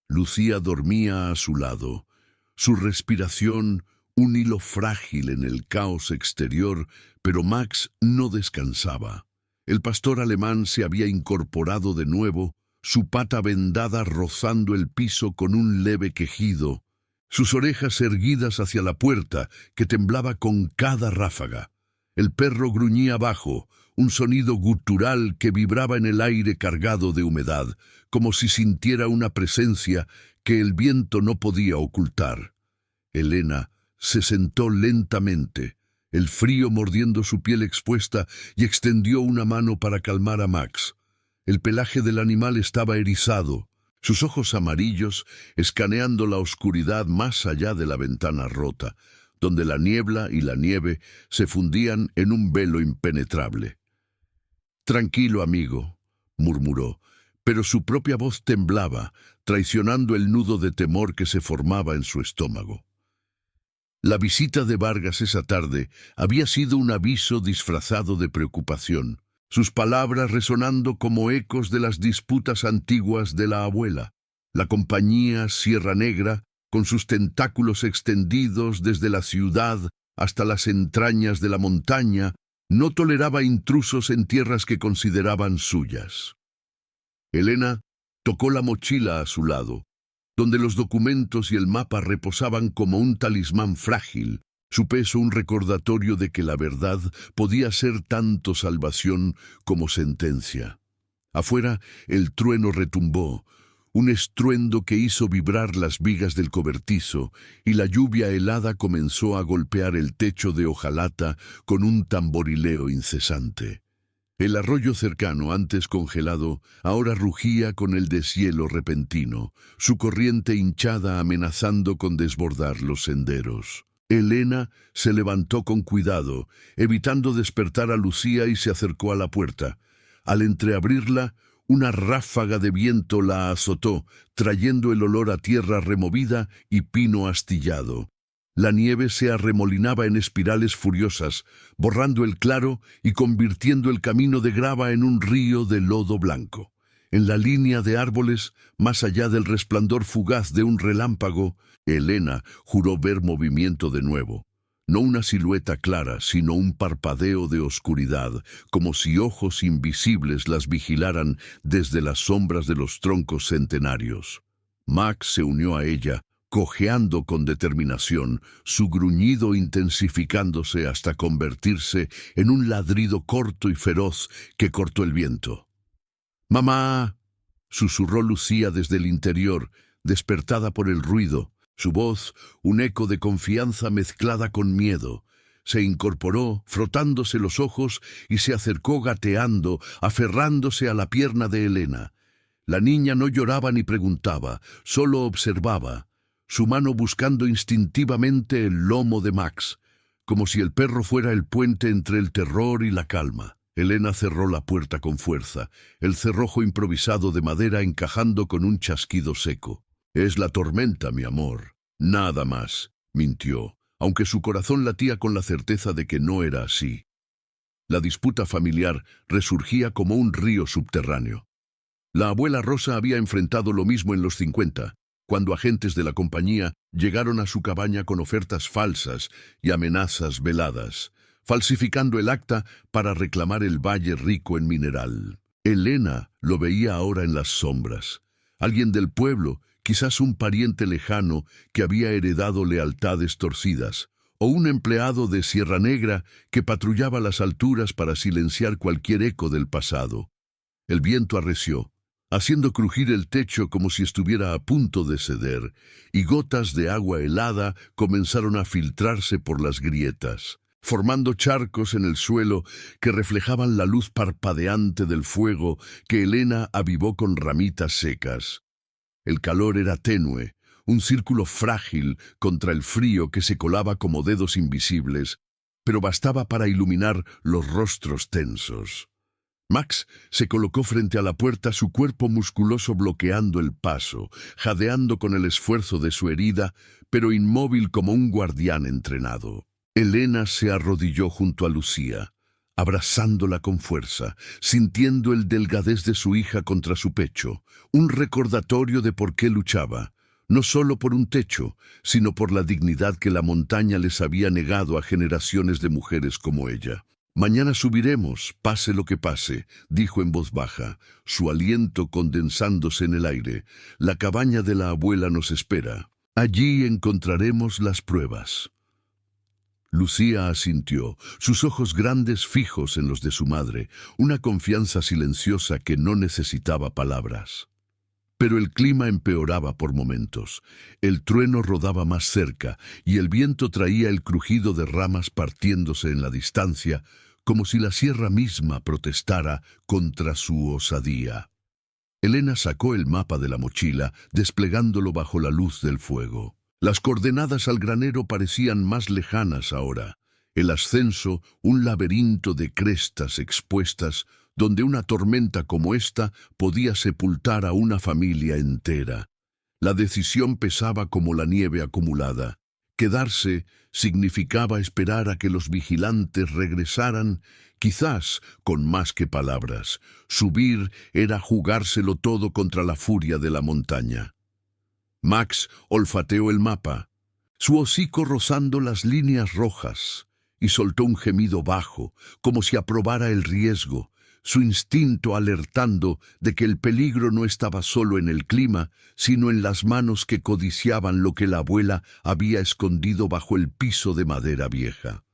Lucía dormía a su lado, su respiración un hilo frágil en el caos exterior, pero Max no descansaba. El pastor alemán se había incorporado de nuevo, su pata vendada rozando el piso con un leve quejido, sus orejas erguidas hacia la puerta que temblaba con cada ráfaga. El perro gruñía bajo, un sonido gutural que vibraba en el aire cargado de humedad, como si sintiera una presencia que el viento no podía ocultar. Elena se sentó lentamente, el frío mordiendo su piel expuesta, y extendió una mano para calmar a Max. El pelaje del animal estaba erizado, sus ojos amarillos escaneando la oscuridad más allá de la ventana rota, donde la niebla y la nieve se fundían en un velo impenetrable. «Tranquilo, amigo», murmuró, pero su propia voz temblaba, traicionando el nudo de temor que se formaba en su estómago. La visita de Vargas esa tarde había sido un aviso disfrazado de preocupación, sus palabras resonando como ecos de las disputas antiguas de la abuela. La compañía Sierra Negra, con sus tentáculos extendidos desde la ciudad hasta las entrañas de la montaña, no toleraba intrusos en tierras que consideraban suyas. Elena tocó la mochila a su lado, donde los documentos y el mapa reposaban como un talismán frágil, su peso un recordatorio de que la verdad podía ser tanto salvación como sentencia. Afuera el trueno retumbó, un estruendo que hizo vibrar las vigas del cobertizo, y la lluvia helada comenzó a golpear el techo de hojalata con un tamborileo incesante. El arroyo cercano, antes congelado, ahora rugía con el deshielo repentino, su corriente hinchada amenazando con desbordar los senderos. Elena se levantó con cuidado, evitando despertar a Lucía, y se acercó a la puerta. Al entreabrirla, una ráfaga de viento la azotó, trayendo el olor a tierra removida y pino astillado. La nieve se arremolinaba en espirales furiosas, borrando el claro y convirtiendo el camino de grava en un río de lodo blanco. En la línea de árboles, más allá del resplandor fugaz de un relámpago, Elena juró ver movimiento de nuevo. No una silueta clara, sino un parpadeo de oscuridad, como si ojos invisibles las vigilaran desde las sombras de los troncos centenarios. Max se unió a ella, cojeando con determinación, su gruñido intensificándose hasta convertirse en un ladrido corto y feroz que cortó el viento. «¡Mamá!», susurró Lucía desde el interior, despertada por el ruido, su voz un eco de confianza mezclada con miedo. Se incorporó, frotándose los ojos, y se acercó gateando, aferrándose a la pierna de Elena. La niña no lloraba ni preguntaba, solo observaba, su mano buscando instintivamente el lomo de Max, como si el perro fuera el puente entre el terror y la calma. Elena cerró la puerta con fuerza, el cerrojo improvisado de madera encajando con un chasquido seco. «Es la tormenta, mi amor. Nada más», mintió, aunque su corazón latía con la certeza de que no era así. La disputa familiar resurgía como un río subterráneo. La abuela Rosa había enfrentado lo mismo en los 50, cuando agentes de la compañía llegaron a su cabaña con ofertas falsas y amenazas veladas, falsificando el acta para reclamar el valle rico en mineral. Elena lo veía ahora en las sombras. Alguien del pueblo, quizás un pariente lejano que había heredado lealtades torcidas, o un empleado de Sierra Negra que patrullaba las alturas para silenciar cualquier eco del pasado. El viento arreció, haciendo crujir el techo como si estuviera a punto de ceder, y gotas de agua helada comenzaron a filtrarse por las grietas, formando charcos en el suelo que reflejaban la luz parpadeante del fuego que Elena avivó con ramitas secas. El calor era tenue, un círculo frágil contra el frío que se colaba como dedos invisibles, pero bastaba para iluminar los rostros tensos. Max se colocó frente a la puerta, su cuerpo musculoso bloqueando el paso, jadeando con el esfuerzo de su herida, pero inmóvil como un guardián entrenado. Elena se arrodilló junto a Lucía, abrazándola con fuerza, sintiendo el delgadez de su hija contra su pecho, un recordatorio de por qué luchaba, no solo por un techo, sino por la dignidad que la montaña les había negado a generaciones de mujeres como ella. «Mañana subiremos, pase lo que pase», dijo en voz baja, su aliento condensándose en el aire. «La cabaña de la abuela nos espera. Allí encontraremos las pruebas». Lucía asintió, sus ojos grandes fijos en los de su madre, una confianza silenciosa que no necesitaba palabras. Pero el clima empeoraba por momentos. El trueno rodaba más cerca y el viento traía el crujido de ramas partiéndose en la distancia, como si la sierra misma protestara contra su osadía. Elena sacó el mapa de la mochila, desplegándolo bajo la luz del fuego. Las coordenadas al granero parecían más lejanas ahora. El ascenso, un laberinto de crestas expuestas, donde una tormenta como esta podía sepultar a una familia entera. La decisión pesaba como la nieve acumulada. Quedarse significaba esperar a que los vigilantes regresaran, quizás con más que palabras. Subir era jugárselo todo contra la furia de la montaña. Max olfateó el mapa, su hocico rozando las líneas rojas, y soltó un gemido bajo, como si aprobara el riesgo, su instinto alertando de que el peligro no estaba solo en el clima, sino en las manos que codiciaban lo que la abuela había escondido bajo el piso de madera vieja.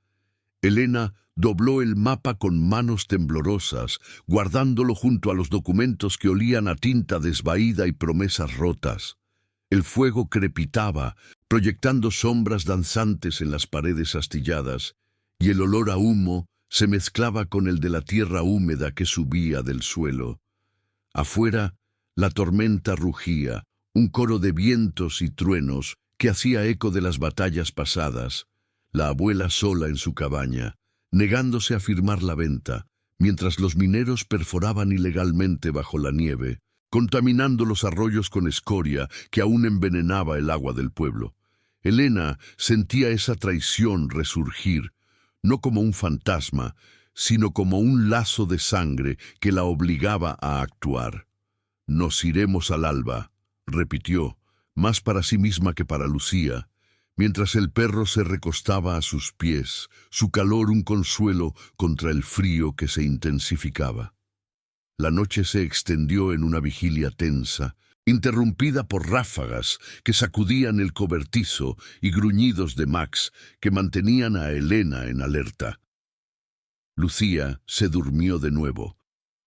Elena dobló el mapa con manos temblorosas, guardándolo junto a los documentos que olían a tinta desvaída y promesas rotas. El fuego crepitaba, proyectando sombras danzantes en las paredes astilladas, y el olor a humo se mezclaba con el de la tierra húmeda que subía del suelo. Afuera, la tormenta rugía, un coro de vientos y truenos que hacía eco de las batallas pasadas, la abuela sola en su cabaña, negándose a firmar la venta, mientras los mineros perforaban ilegalmente bajo la nieve, contaminando los arroyos con escoria que aún envenenaba el agua del pueblo. Elena sentía esa traición resurgir, no como un fantasma, sino como un lazo de sangre que la obligaba a actuar. «Nos iremos al alba», repitió, más para sí misma que para Lucía, mientras el perro se recostaba a sus pies, su calor un consuelo contra el frío que se intensificaba. La noche se extendió en una vigilia tensa, interrumpida por ráfagas que sacudían el cobertizo y gruñidos de Max que mantenían a Elena en alerta. Lucía se durmió de nuevo,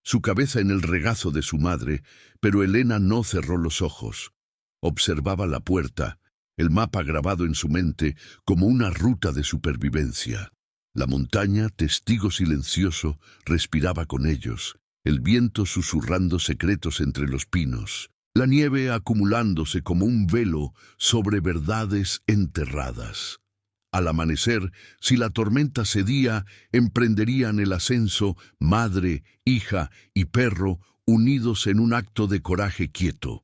su cabeza en el regazo de su madre, pero Elena no cerró los ojos. Observaba la puerta, el mapa grabado en su mente como una ruta de supervivencia. La montaña, testigo silencioso, respiraba con ellos, el viento susurrando secretos entre los pinos, la nieve acumulándose como un velo sobre verdades enterradas. Al amanecer, si la tormenta cedía, emprenderían el ascenso madre, hija y perro unidos en un acto de coraje quieto.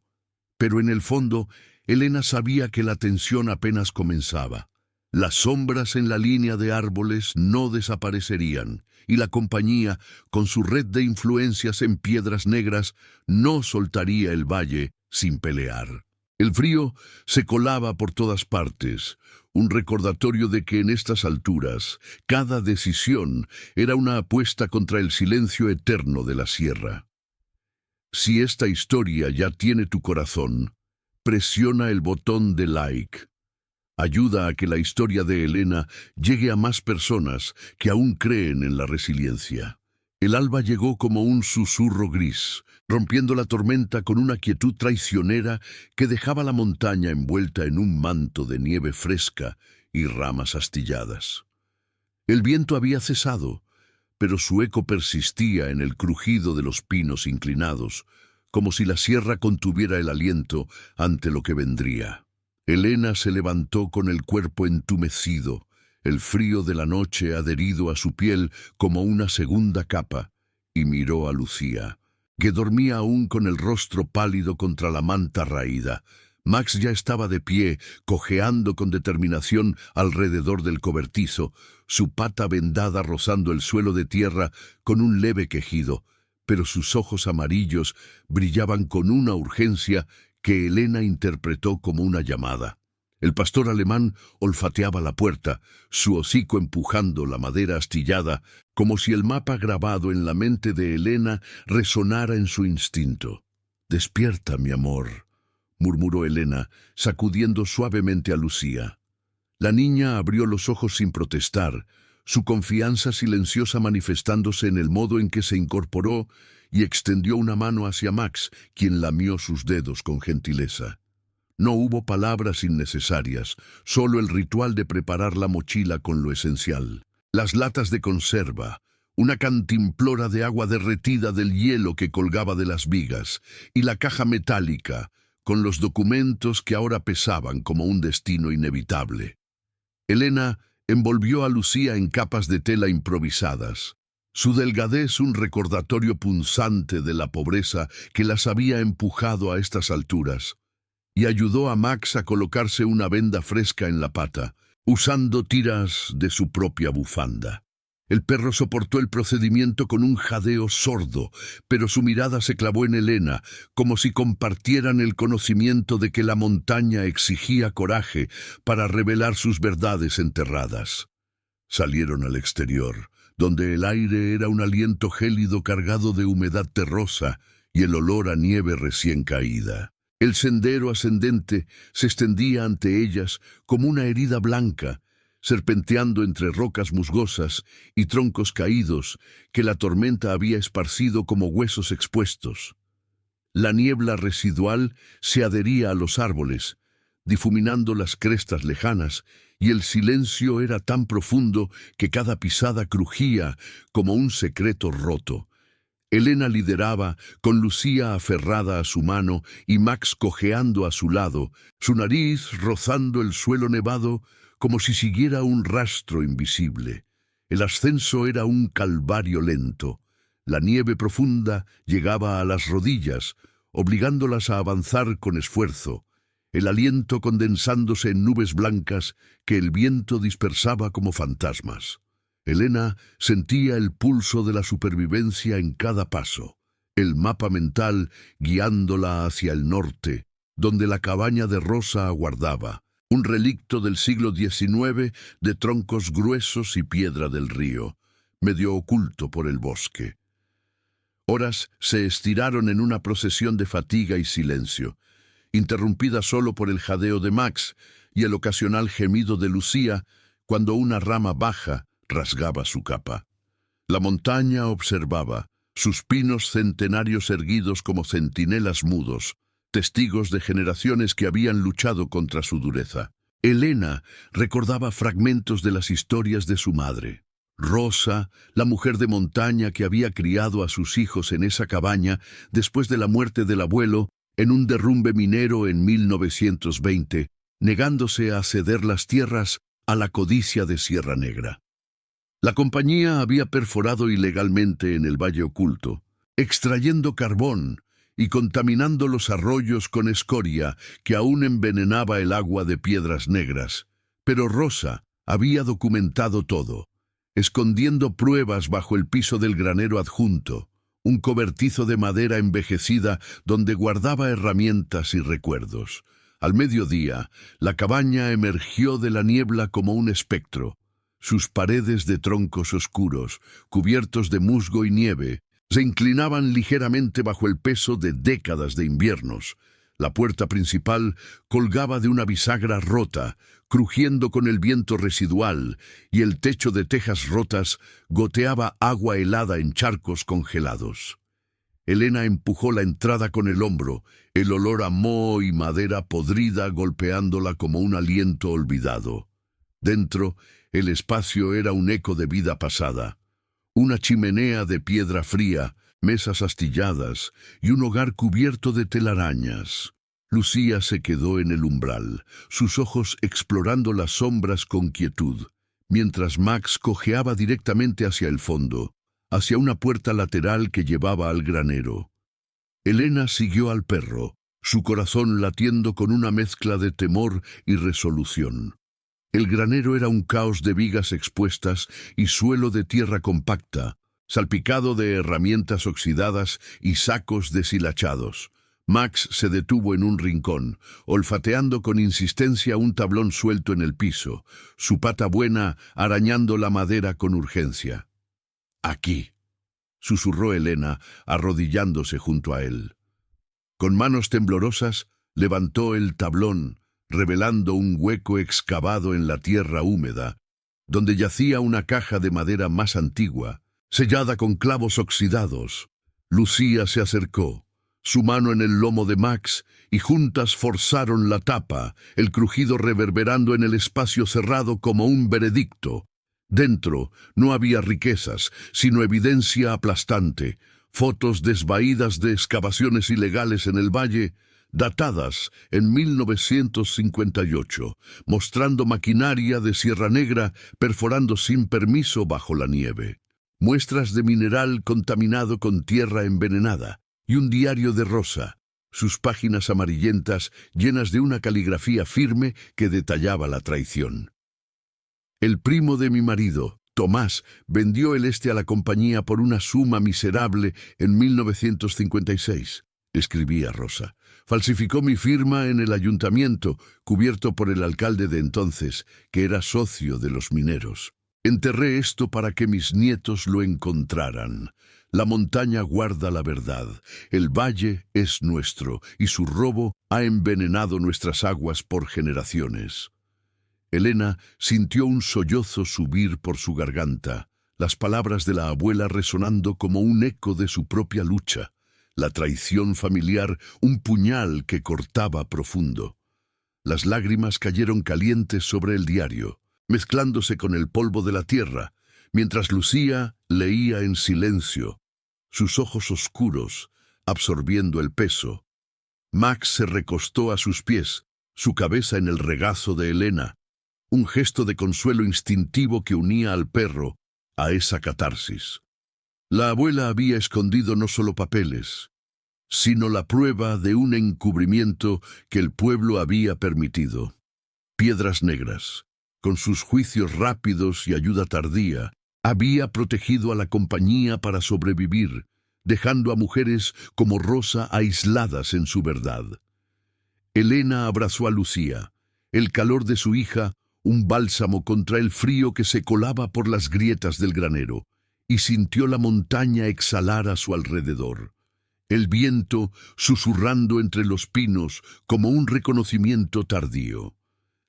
Pero en el fondo, Elena sabía que la tensión apenas comenzaba. Las sombras en la línea de árboles no desaparecerían, y la compañía, con su red de influencias en piedras negras, no soltaría el valle sin pelear. El frío se colaba por todas partes, un recordatorio de que en estas alturas cada decisión era una apuesta contra el silencio eterno de la sierra. Si esta historia ya tiene tu corazón, presiona el botón de like. Ayuda a que la historia de Elena llegue a más personas que aún creen en la resiliencia. El alba llegó como un susurro gris, rompiendo la tormenta con una quietud traicionera que dejaba la montaña envuelta en un manto de nieve fresca y ramas astilladas. El viento había cesado, pero su eco persistía en el crujido de los pinos inclinados, como si la sierra contuviera el aliento ante lo que vendría. Elena se levantó con el cuerpo entumecido, el frío de la noche adherido a su piel como una segunda capa, y miró a Lucía, que dormía aún con el rostro pálido contra la manta raída. Max ya estaba de pie, cojeando con determinación alrededor del cobertizo, su pata vendada rozando el suelo de tierra con un leve quejido, pero sus ojos amarillos brillaban con una urgencia que Helena interpretó como una llamada. El pastor alemán olfateaba la puerta, su hocico empujando la madera astillada, como si el mapa grabado en la mente de Helena resonara en su instinto. «Despierta, mi amor», murmuró Helena, sacudiendo suavemente a Lucía. La niña abrió los ojos sin protestar, su confianza silenciosa manifestándose en el modo en que se incorporó y extendió una mano hacia Max, quien lamió sus dedos con gentileza. No hubo palabras innecesarias, solo el ritual de preparar la mochila con lo esencial. Las latas de conserva, una cantimplora de agua derretida del hielo que colgaba de las vigas, y la caja metálica, con los documentos que ahora pesaban como un destino inevitable. Helena envolvió a Lucía en capas de tela improvisadas. Su delgadez un recordatorio punzante de la pobreza que las había empujado a estas alturas, y ayudó a Max a colocarse una venda fresca en la pata, usando tiras de su propia bufanda. El perro soportó el procedimiento con un jadeo sordo, pero su mirada se clavó en Helena, como si compartieran el conocimiento de que la montaña exigía coraje para revelar sus verdades enterradas. Salieron al exterior, donde el aire era un aliento gélido cargado de humedad terrosa y el olor a nieve recién caída. El sendero ascendente se extendía ante ellas como una herida blanca, serpenteando entre rocas musgosas y troncos caídos que la tormenta había esparcido como huesos expuestos. La niebla residual se adhería a los árboles, difuminando las crestas lejanas, y el silencio era tan profundo que cada pisada crujía como un secreto roto. Helena lideraba, con Lucía aferrada a su mano y Max cojeando a su lado, su nariz rozando el suelo nevado como si siguiera un rastro invisible. El ascenso era un calvario lento. La nieve profunda llegaba a las rodillas, obligándolas a avanzar con esfuerzo, el aliento condensándose en nubes blancas que el viento dispersaba como fantasmas. Helena sentía el pulso de la supervivencia en cada paso, el mapa mental guiándola hacia el norte, donde la cabaña de Rosa aguardaba, un relicto del siglo XIX de troncos gruesos y piedra del río, medio oculto por el bosque. Horas se estiraron en una procesión de fatiga y silencio, interrumpida solo por el jadeo de Max y el ocasional gemido de Lucía cuando una rama baja rasgaba su capa. La montaña observaba, sus pinos centenarios erguidos como centinelas mudos, testigos de generaciones que habían luchado contra su dureza. Helena recordaba fragmentos de las historias de su madre. Rosa, la mujer de montaña que había criado a sus hijos en esa cabaña después de la muerte del abuelo en un derrumbe minero en 1920, negándose a ceder las tierras a la codicia de Sierra Negra. La compañía había perforado ilegalmente en el Valle Oculto, extrayendo carbón y contaminando los arroyos con escoria que aún envenenaba el agua de Piedras Negras. Pero Rosa había documentado todo, escondiendo pruebas bajo el piso del granero adjunto, un cobertizo de madera envejecida donde guardaba herramientas y recuerdos. Al mediodía, la cabaña emergió de la niebla como un espectro. Sus paredes de troncos oscuros, cubiertos de musgo y nieve, se inclinaban ligeramente bajo el peso de décadas de inviernos. La puerta principal colgaba de una bisagra rota, crujiendo con el viento residual, y el techo de tejas rotas goteaba agua helada en charcos congelados. Helena empujó la entrada con el hombro, el olor a moho y madera podrida golpeándola como un aliento olvidado. Dentro, el espacio era un eco de vida pasada. Una chimenea de piedra fría, mesas astilladas y un hogar cubierto de telarañas. Lucía se quedó en el umbral, sus ojos explorando las sombras con quietud, mientras Max cojeaba directamente hacia el fondo, hacia una puerta lateral que llevaba al granero. Elena siguió al perro, su corazón latiendo con una mezcla de temor y resolución. El granero era un caos de vigas expuestas y suelo de tierra compacta, salpicado de herramientas oxidadas y sacos deshilachados. Max se detuvo en un rincón, olfateando con insistencia un tablón suelto en el piso, su pata buena arañando la madera con urgencia. «Aquí», susurró Elena, arrodillándose junto a él. Con manos temblorosas, levantó el tablón, revelando un hueco excavado en la tierra húmeda, donde yacía una caja de madera más antigua, sellada con clavos oxidados. Lucía se acercó, su mano en el lomo de Max, y juntas forzaron la tapa, el crujido reverberando en el espacio cerrado como un veredicto. Dentro no había riquezas, sino evidencia aplastante, fotos desvaídas de excavaciones ilegales en el valle, datadas en 1958, mostrando maquinaria de Sierra Negra perforando sin permiso bajo la nieve, muestras de mineral contaminado con tierra envenenada, y un diario de Rosa, sus páginas amarillentas llenas de una caligrafía firme que detallaba la traición. El primo de mi marido, Tomás, vendió el este a la compañía por una suma miserable en 1956, escribía Rosa. Falsificó mi firma en el ayuntamiento, cubierto por el alcalde de entonces, que era socio de los mineros. Enterré esto para que mis nietos lo encontraran. La montaña guarda la verdad, el valle es nuestro, y su robo ha envenenado nuestras aguas por generaciones. Elena sintió un sollozo subir por su garganta, las palabras de la abuela resonando como un eco de su propia lucha, la traición familiar, un puñal que cortaba profundo. Las lágrimas cayeron calientes sobre el diario, mezclándose con el polvo de la tierra, mientras Lucía leía en silencio, sus ojos oscuros, absorbiendo el peso. Max se recostó a sus pies, su cabeza en el regazo de Elena, un gesto de consuelo instintivo que unía al perro a esa catarsis. La abuela había escondido no solo papeles, sino la prueba de un encubrimiento que el pueblo había permitido. Piedras Negras, con sus juicios rápidos y ayuda tardía, había protegido a la compañía para sobrevivir, dejando a mujeres como Rosa aisladas en su verdad. Elena abrazó a Lucía, el calor de su hija, un bálsamo contra el frío que se colaba por las grietas del granero, y sintió la montaña exhalar a su alrededor. El viento susurrando entre los pinos como un reconocimiento tardío.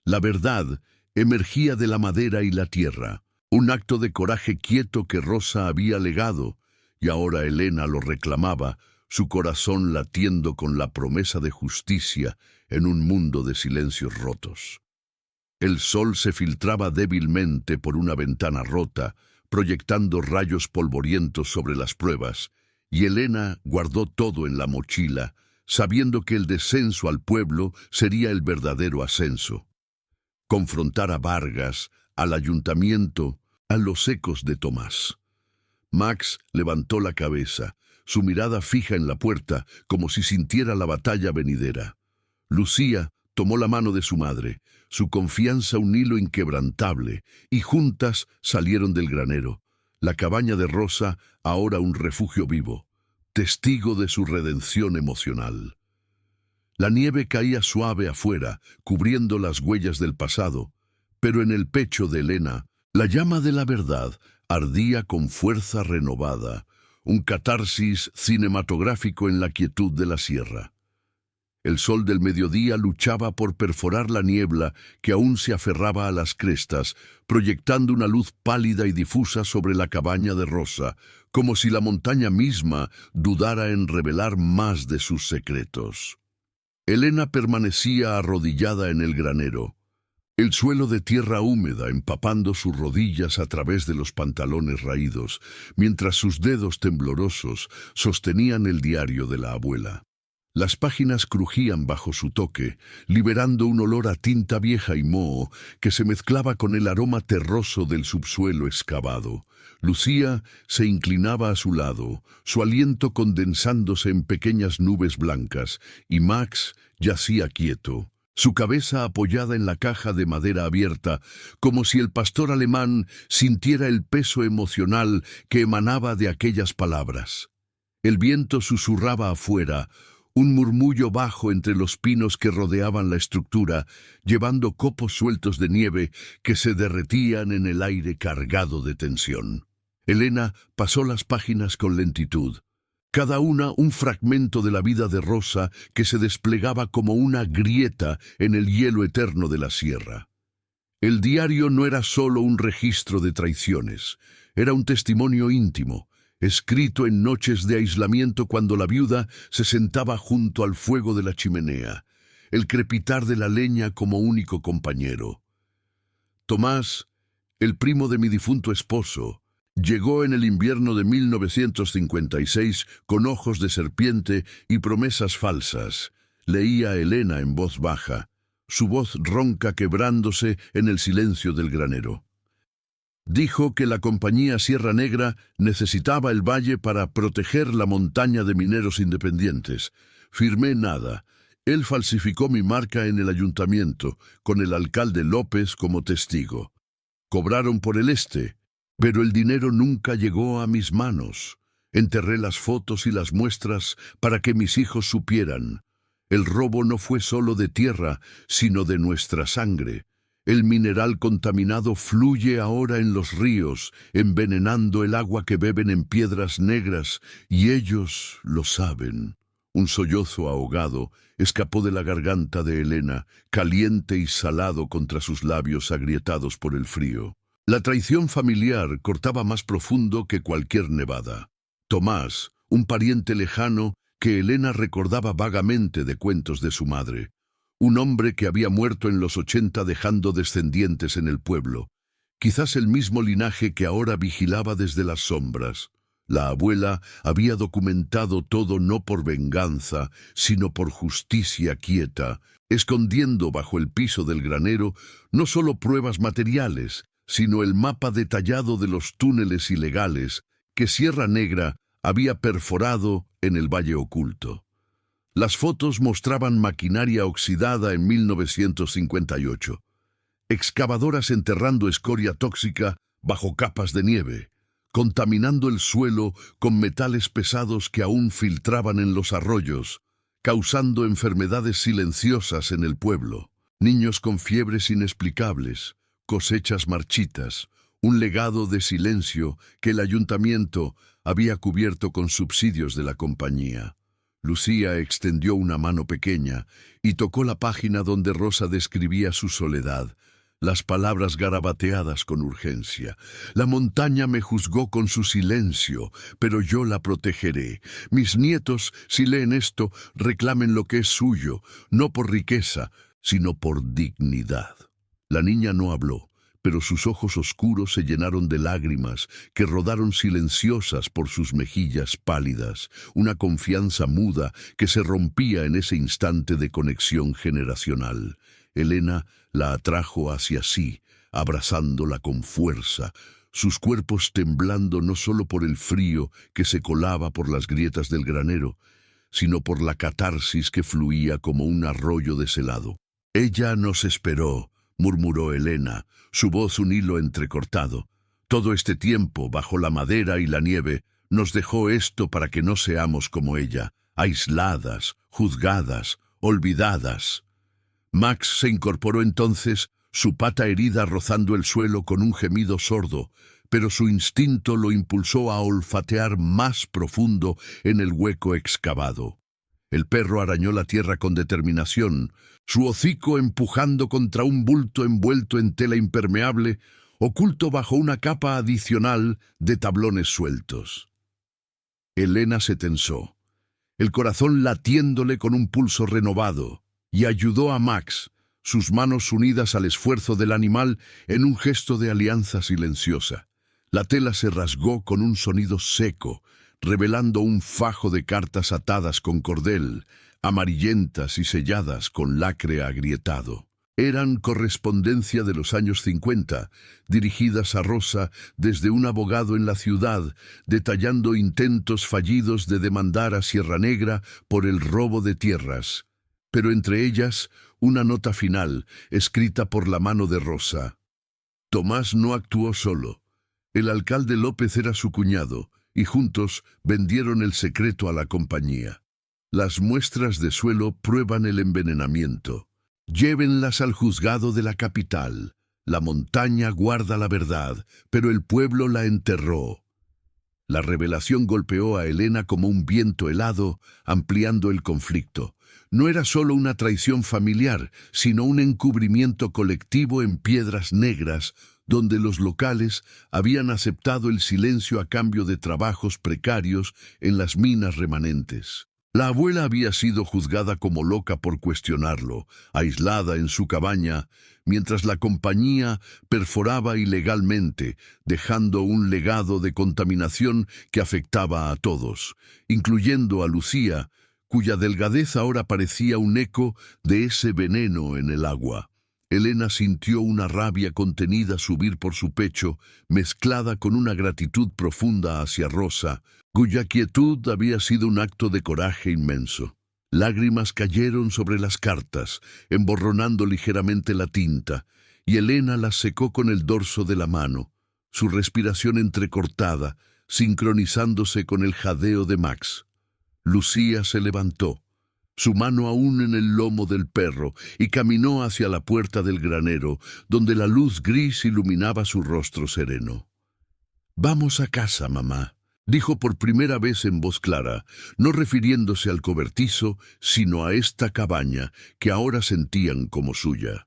La verdad emergía de la madera y la tierra, un acto de coraje quieto que Rosa había legado, y ahora Elena lo reclamaba, su corazón latiendo con la promesa de justicia en un mundo de silencios rotos. El sol se filtraba débilmente por una ventana rota, proyectando rayos polvorientos sobre las pruebas, y Elena guardó todo en la mochila, sabiendo que el descenso al pueblo sería el verdadero ascenso. Confrontar a Vargas, al ayuntamiento, a los ecos de Tomás. Max levantó la cabeza, su mirada fija en la puerta, como si sintiera la batalla venidera. Lucía tomó la mano de su madre, su confianza un hilo inquebrantable, y juntas salieron del granero. La cabaña de Rosa, ahora un refugio vivo, testigo de su redención emocional. La nieve caía suave afuera, cubriendo las huellas del pasado, pero en el pecho de Elena, la llama de la verdad ardía con fuerza renovada, un catarsis cinematográfico en la quietud de la sierra. El sol del mediodía luchaba por perforar la niebla que aún se aferraba a las crestas, proyectando una luz pálida y difusa sobre la cabaña de Rosa, como si la montaña misma dudara en revelar más de sus secretos. Elena permanecía arrodillada en el granero, el suelo de tierra húmeda empapando sus rodillas a través de los pantalones raídos, mientras sus dedos temblorosos sostenían el diario de la abuela. Las páginas crujían bajo su toque, liberando un olor a tinta vieja y moho que se mezclaba con el aroma terroso del subsuelo excavado. Lucía se inclinaba a su lado, su aliento condensándose en pequeñas nubes blancas, y Max yacía quieto, su cabeza apoyada en la caja de madera abierta, como si el pastor alemán sintiera el peso emocional que emanaba de aquellas palabras. El viento susurraba afuera, un murmullo bajo entre los pinos que rodeaban la estructura, llevando copos sueltos de nieve que se derretían en el aire cargado de tensión. Elena pasó las páginas con lentitud, cada una un fragmento de la vida de Rosa que se desplegaba como una grieta en el hielo eterno de la sierra. El diario no era solo un registro de traiciones, era un testimonio íntimo, escrito en noches de aislamiento cuando la viuda se sentaba junto al fuego de la chimenea, el crepitar de la leña como único compañero. Tomás, el primo de mi difunto esposo, llegó en el invierno de 1956 con ojos de serpiente y promesas falsas. Leía Elena en voz baja, su voz ronca quebrándose en el silencio del granero. Dijo que la compañía Sierra Negra necesitaba el valle para proteger la montaña de mineros independientes. Firmé nada. Él falsificó mi marca en el ayuntamiento, con el alcalde López como testigo. Cobraron por el este, pero el dinero nunca llegó a mis manos. Enterré las fotos y las muestras para que mis hijos supieran. El robo no fue solo de tierra, sino de nuestra sangre. El mineral contaminado fluye ahora en los ríos, envenenando el agua que beben en Piedras Negras, y ellos lo saben. Un sollozo ahogado escapó de la garganta de Elena, caliente y salado contra sus labios agrietados por el frío. La traición familiar cortaba más profundo que cualquier nevada. Tomás, un pariente lejano que Elena recordaba vagamente de cuentos de su madre. Un hombre que había muerto en los 80 dejando descendientes en el pueblo. Quizás el mismo linaje que ahora vigilaba desde las sombras. La abuela había documentado todo no por venganza, sino por justicia quieta, escondiendo bajo el piso del granero no solo pruebas materiales, sino el mapa detallado de los túneles ilegales que Sierra Negra había perforado en el Valle Oculto. Las fotos mostraban maquinaria oxidada en 1958, excavadoras enterrando escoria tóxica bajo capas de nieve, contaminando el suelo con metales pesados que aún filtraban en los arroyos, causando enfermedades silenciosas en el pueblo, niños con fiebres inexplicables, cosechas marchitas, un legado de silencio que el ayuntamiento había cubierto con subsidios de la compañía. Lucía extendió una mano pequeña y tocó la página donde Rosa describía su soledad, las palabras garabateadas con urgencia. La montaña me juzgó con su silencio, pero yo la protegeré. Mis nietos, si leen esto, reclamen lo que es suyo, no por riqueza, sino por dignidad. La niña no habló, pero sus ojos oscuros se llenaron de lágrimas que rodaron silenciosas por sus mejillas pálidas, una confianza muda que se rompía en ese instante de conexión generacional. Elena la atrajo hacia sí, abrazándola con fuerza, sus cuerpos temblando no solo por el frío que se colaba por las grietas del granero, sino por la catarsis que fluía como un arroyo deshelado. Ella nos esperó, murmuró Elena, su voz un hilo entrecortado. Todo este tiempo, bajo la madera y la nieve, nos dejó esto para que no seamos como ella, aisladas, juzgadas, olvidadas. Max se incorporó entonces, su pata herida rozando el suelo con un gemido sordo, pero su instinto lo impulsó a olfatear más profundo en el hueco excavado. El perro arañó la tierra con determinación, su hocico empujando contra un bulto envuelto en tela impermeable, oculto bajo una capa adicional de tablones sueltos. Elena se tensó, el corazón latiéndole con un pulso renovado, y ayudó a Max, sus manos unidas al esfuerzo del animal en un gesto de alianza silenciosa. La tela se rasgó con un sonido seco, revelando un fajo de cartas atadas con cordel, amarillentas y selladas con lacre agrietado. Eran correspondencia de los años 50, dirigidas a Rosa desde un abogado en la ciudad, detallando intentos fallidos de demandar a Sierra Negra por el robo de tierras. Pero entre ellas, una nota final, escrita por la mano de Rosa. Tomás no actuó solo. El alcalde López era su cuñado, y juntos vendieron el secreto a la compañía. Las muestras de suelo prueban el envenenamiento. Llévenlas al juzgado de la capital. La montaña guarda la verdad, pero el pueblo la enterró. La revelación golpeó a Elena como un viento helado, ampliando el conflicto. No era solo una traición familiar, sino un encubrimiento colectivo en Piedras Negras, donde los locales habían aceptado el silencio a cambio de trabajos precarios en las minas remanentes. La abuela había sido juzgada como loca por cuestionarlo, aislada en su cabaña, mientras la compañía perforaba ilegalmente, dejando un legado de contaminación que afectaba a todos, incluyendo a Lucía, cuya delgadez ahora parecía un eco de ese veneno en el agua. Elena sintió una rabia contenida subir por su pecho, mezclada con una gratitud profunda hacia Rosa, cuya quietud había sido un acto de coraje inmenso. Lágrimas cayeron sobre las cartas, emborronando ligeramente la tinta, y Elena las secó con el dorso de la mano, su respiración entrecortada, sincronizándose con el jadeo de Max. Lucía se levantó, su mano aún en el lomo del perro, y caminó hacia la puerta del granero, donde la luz gris iluminaba su rostro sereno. «Vamos a casa, mamá», dijo por primera vez en voz clara, no refiriéndose al cobertizo, sino a esta cabaña que ahora sentían como suya.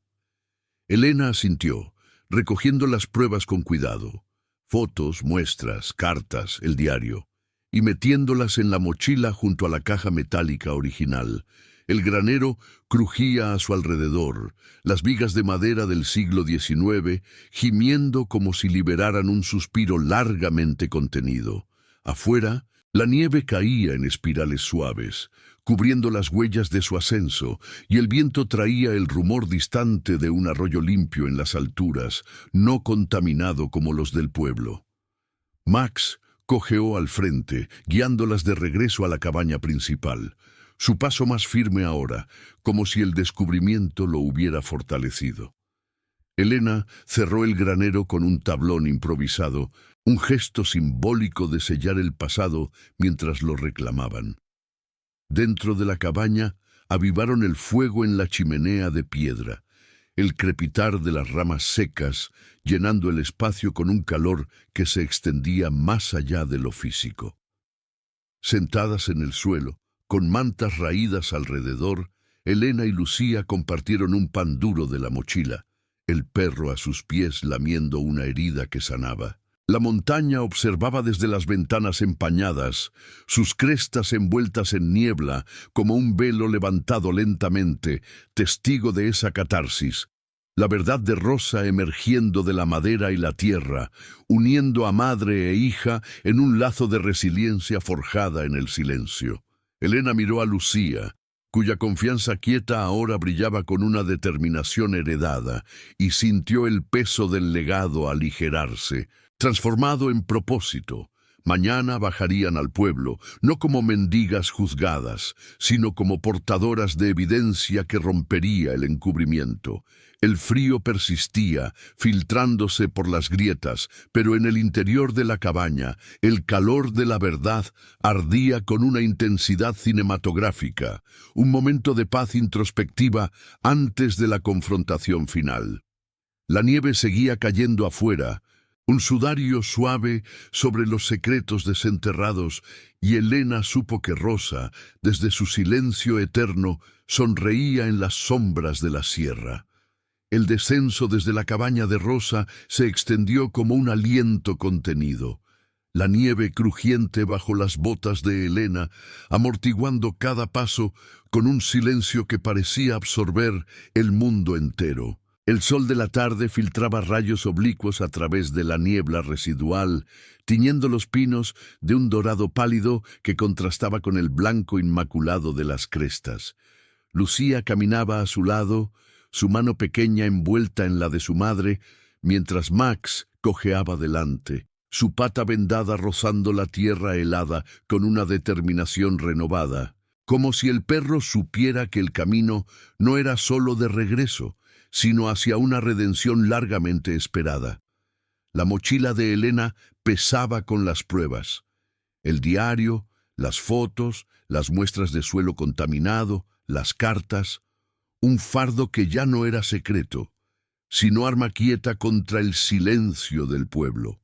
Elena asintió, recogiendo las pruebas con cuidado, fotos, muestras, cartas, el diario, y metiéndolas en la mochila junto a la caja metálica original. El granero crujía a su alrededor, las vigas de madera del siglo XIX, gimiendo como si liberaran un suspiro largamente contenido. Afuera, la nieve caía en espirales suaves, cubriendo las huellas de su ascenso, y el viento traía el rumor distante de un arroyo limpio en las alturas, no contaminado como los del pueblo. Max cojeó al frente, guiándolas de regreso a la cabaña principal, su paso más firme ahora, como si el descubrimiento lo hubiera fortalecido. Elena cerró el granero con un tablón improvisado, un gesto simbólico de sellar el pasado mientras lo reclamaban. Dentro de la cabaña avivaron el fuego en la chimenea de piedra, el crepitar de las ramas secas llenando el espacio con un calor que se extendía más allá de lo físico. Sentadas en el suelo, con mantas raídas alrededor, Elena y Lucía compartieron un pan duro de la mochila, el perro a sus pies lamiendo una herida que sanaba. La montaña observaba desde las ventanas empañadas, sus crestas envueltas en niebla, como un velo levantado lentamente, testigo de esa catarsis. La verdad de Rosa emergiendo de la madera y la tierra, uniendo a madre e hija en un lazo de resiliencia forjada en el silencio. Elena miró a Lucía, cuya confianza quieta ahora brillaba con una determinación heredada, y sintió el peso del legado aligerarse, transformado en propósito. Mañana bajarían al pueblo, no como mendigas juzgadas, sino como portadoras de evidencia que rompería el encubrimiento. El frío persistía, filtrándose por las grietas, pero en el interior de la cabaña, el calor de la verdad ardía con una intensidad cinematográfica, un momento de paz introspectiva antes de la confrontación final. La nieve seguía cayendo afuera, un sudario suave sobre los secretos desenterrados, y Elena supo que Rosa, desde su silencio eterno, sonreía en las sombras de la sierra. El descenso desde la cabaña de Rosa se extendió como un aliento contenido. La nieve crujiente bajo las botas de Elena, amortiguando cada paso con un silencio que parecía absorber el mundo entero. El sol de la tarde filtraba rayos oblicuos a través de la niebla residual, tiñendo los pinos de un dorado pálido que contrastaba con el blanco inmaculado de las crestas. Lucía caminaba a su lado, su mano pequeña envuelta en la de su madre, mientras Max cojeaba delante, su pata vendada rozando la tierra helada con una determinación renovada, como si el perro supiera que el camino no era solo de regreso, sino hacia una redención largamente esperada. La mochila de Elena pesaba con las pruebas. El diario, las fotos, las muestras de suelo contaminado, las cartas, un fardo que ya no era secreto, sino arma quieta contra el silencio del pueblo.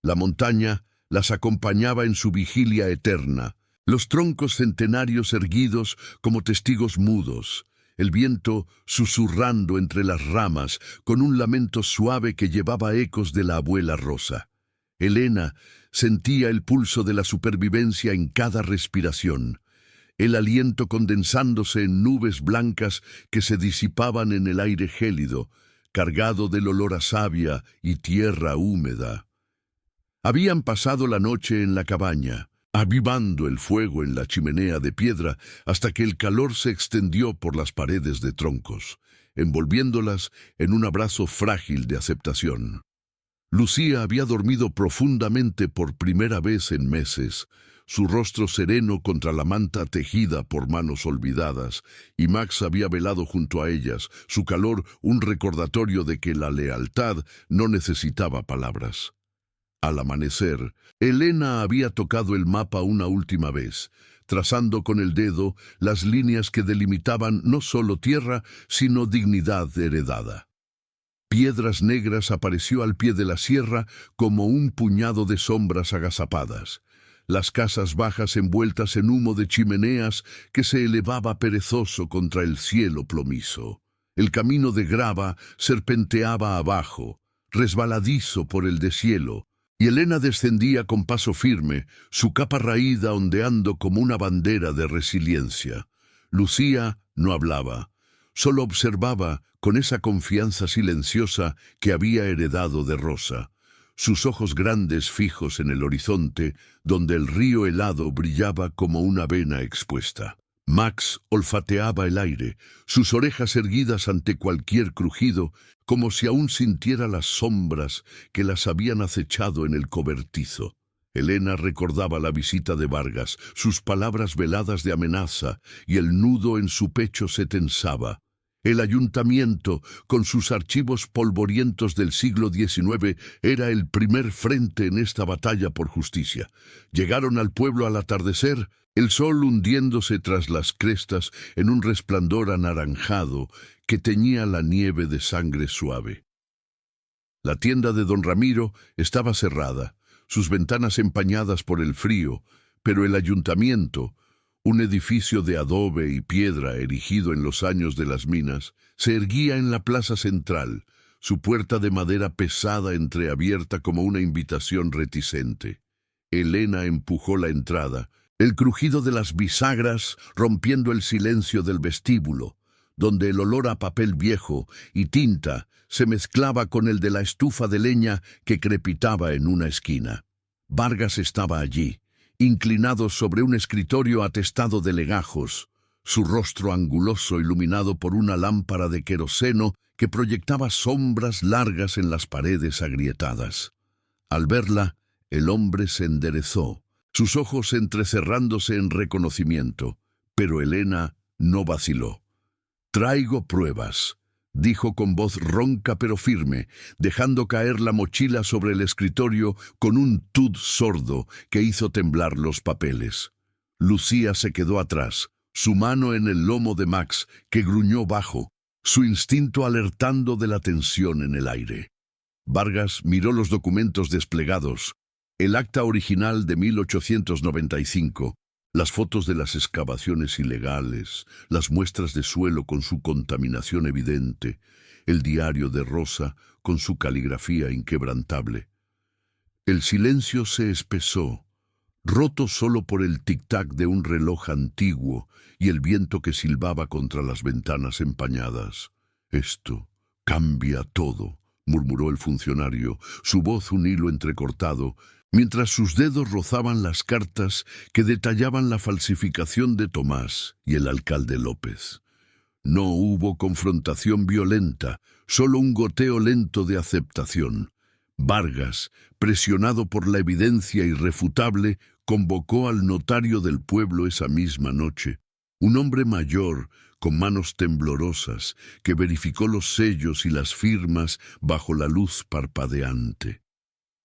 La montaña las acompañaba en su vigilia eterna, los troncos centenarios erguidos como testigos mudos, el viento susurrando entre las ramas con un lamento suave que llevaba ecos de la abuela Rosa. Elena sentía el pulso de la supervivencia en cada respiración, el aliento condensándose en nubes blancas que se disipaban en el aire gélido, cargado del olor a savia y tierra húmeda. Habían pasado la noche en la cabaña, avivando el fuego en la chimenea de piedra hasta que el calor se extendió por las paredes de troncos, envolviéndolas en un abrazo frágil de aceptación. Lucía había dormido profundamente por primera vez en meses, su rostro sereno contra la manta tejida por manos olvidadas, y Max había velado junto a ellas, su calor un recordatorio de que la lealtad no necesitaba palabras. Al amanecer, Elena había tocado el mapa una última vez, trazando con el dedo las líneas que delimitaban no solo tierra, sino dignidad heredada. Piedras Negras apareció al pie de la sierra como un puñado de sombras agazapadas. Las casas bajas envueltas en humo de chimeneas que se elevaba perezoso contra el cielo plomizo. El camino de grava serpenteaba abajo, resbaladizo por el deshielo, y Elena descendía con paso firme, su capa raída ondeando como una bandera de resiliencia. Lucía no hablaba, solo observaba con esa confianza silenciosa que había heredado de Rosa, sus ojos grandes fijos en el horizonte, donde el río helado brillaba como una vena expuesta. Max olfateaba el aire, sus orejas erguidas ante cualquier crujido, como si aún sintiera las sombras que las habían acechado en el cobertizo. Elena recordaba la visita de Vargas, sus palabras veladas de amenaza, y el nudo en su pecho se tensaba. El ayuntamiento, con sus archivos polvorientos del siglo XIX, era el primer frente en esta batalla por justicia. Llegaron al pueblo al atardecer, el sol hundiéndose tras las crestas en un resplandor anaranjado que teñía la nieve de sangre suave. La tienda de don Ramiro estaba cerrada, sus ventanas empañadas por el frío, pero el ayuntamiento, un edificio de adobe y piedra erigido en los años de las minas, se erguía en la plaza central, su puerta de madera pesada entreabierta como una invitación reticente. Elena empujó la entrada, el crujido de las bisagras rompiendo el silencio del vestíbulo, donde el olor a papel viejo y tinta se mezclaba con el de la estufa de leña que crepitaba en una esquina. Vargas estaba allí, inclinado sobre un escritorio atestado de legajos, su rostro anguloso iluminado por una lámpara de queroseno que proyectaba sombras largas en las paredes agrietadas. Al verla, el hombre se enderezó, sus ojos entrecerrándose en reconocimiento, pero Elena no vaciló. «Traigo pruebas», dijo con voz ronca pero firme, dejando caer la mochila sobre el escritorio con un tud sordo que hizo temblar los papeles. Lucía se quedó atrás, su mano en el lomo de Max, que gruñó bajo, su instinto alertando de la tensión en el aire. Vargas miró los documentos desplegados, el acta original de 1895, las fotos de las excavaciones ilegales, las muestras de suelo con su contaminación evidente, el diario de Rosa con su caligrafía inquebrantable. El silencio se espesó, roto solo por el tic-tac de un reloj antiguo y el viento que silbaba contra las ventanas empañadas. Esto, Cambia todo, murmuró el funcionario, su voz un hilo entrecortado, mientras sus dedos rozaban las cartas que detallaban la falsificación de Tomás y el alcalde López. No hubo confrontación violenta, solo un goteo lento de aceptación. Vargas, presionado por la evidencia irrefutable, convocó al notario del pueblo esa misma noche, un hombre mayor, con manos temblorosas, que verificó los sellos y las firmas bajo la luz parpadeante.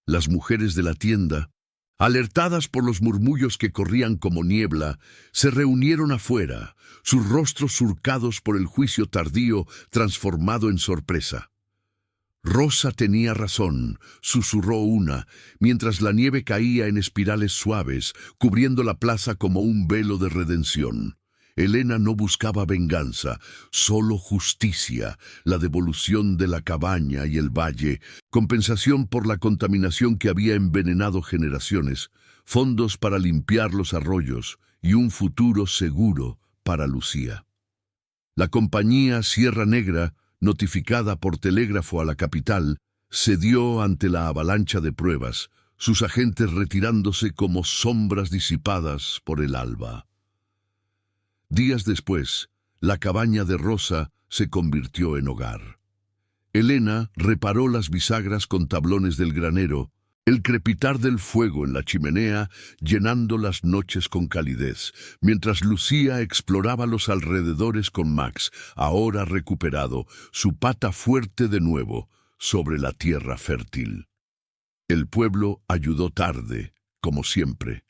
Las mujeres de la tienda, alertadas por los murmullos que corrían como niebla, se reunieron afuera, sus rostros surcados por el juicio tardío transformado en sorpresa. Rosa tenía razón, susurró una, mientras la nieve caía en espirales suaves, cubriendo la plaza como un velo de redención. Elena no buscaba venganza, solo justicia, la devolución de la cabaña y el valle, compensación por la contaminación que había envenenado generaciones, fondos para limpiar los arroyos y un futuro seguro para Lucía. La compañía Sierra Negra, notificada por telégrafo a la capital, cedió ante la avalancha de pruebas, sus agentes retirándose como sombras disipadas por el alba. Días después, la cabaña de Rosa se convirtió en hogar. Elena reparó las bisagras con tablones del granero, el crepitar del fuego en la chimenea llenando las noches con calidez, mientras Lucía exploraba los alrededores con Max, ahora recuperado, su pata fuerte de nuevo sobre la tierra fértil. El pueblo ayudó tarde, como siempre.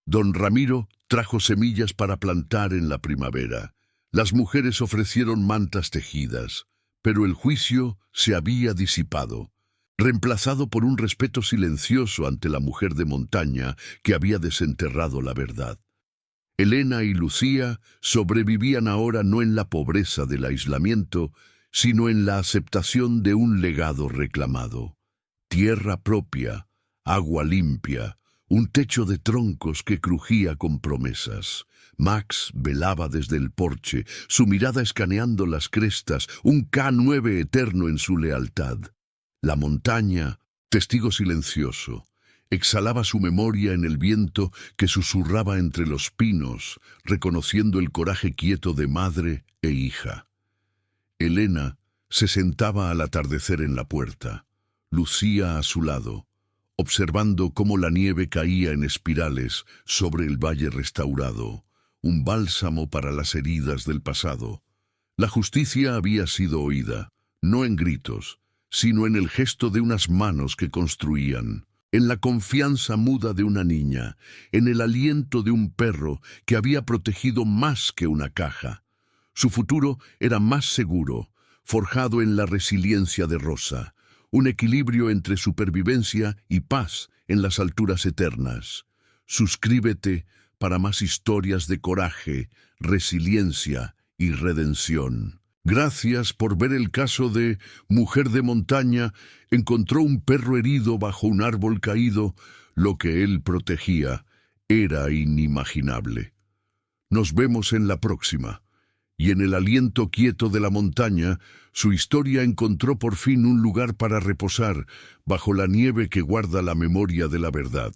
Don Ramiro trajo semillas para plantar en la primavera. Las mujeres ofrecieron mantas tejidas, pero el juicio se había disipado, reemplazado por un respeto silencioso ante la mujer de montaña que había desenterrado la verdad. Elena y Lucía sobrevivían ahora no en la pobreza del aislamiento, sino en la aceptación de un legado reclamado. Tierra propia, agua limpia, un techo de troncos que crujía con promesas. Max velaba desde el porche, su mirada escaneando las crestas, un K9 eterno en su lealtad. La montaña, testigo silencioso, exhalaba su memoria en el viento que susurraba entre los pinos, reconociendo el coraje quieto de madre e hija. Elena se sentaba al atardecer en la puerta, Lucía a su lado, observando cómo la nieve caía en espirales sobre el valle restaurado, un bálsamo para las heridas del pasado. La justicia había sido oída, no en gritos, sino en el gesto de unas manos que construían, en la confianza muda de una niña, en el aliento de un perro que había protegido más que una caja. Su futuro era más seguro, forjado en la resiliencia de Rosa, un equilibrio entre supervivencia y paz en las alturas eternas. Suscríbete para más historias de coraje, resiliencia y redención. Gracias por ver el caso de Mujer de Montaña. Encontró un perro herido bajo un árbol caído. Lo que él protegía era inimaginable. Nos vemos en la próxima. Y en el aliento quieto de la montaña, su historia encontró por fin un lugar para reposar bajo la nieve que guarda la memoria de la verdad.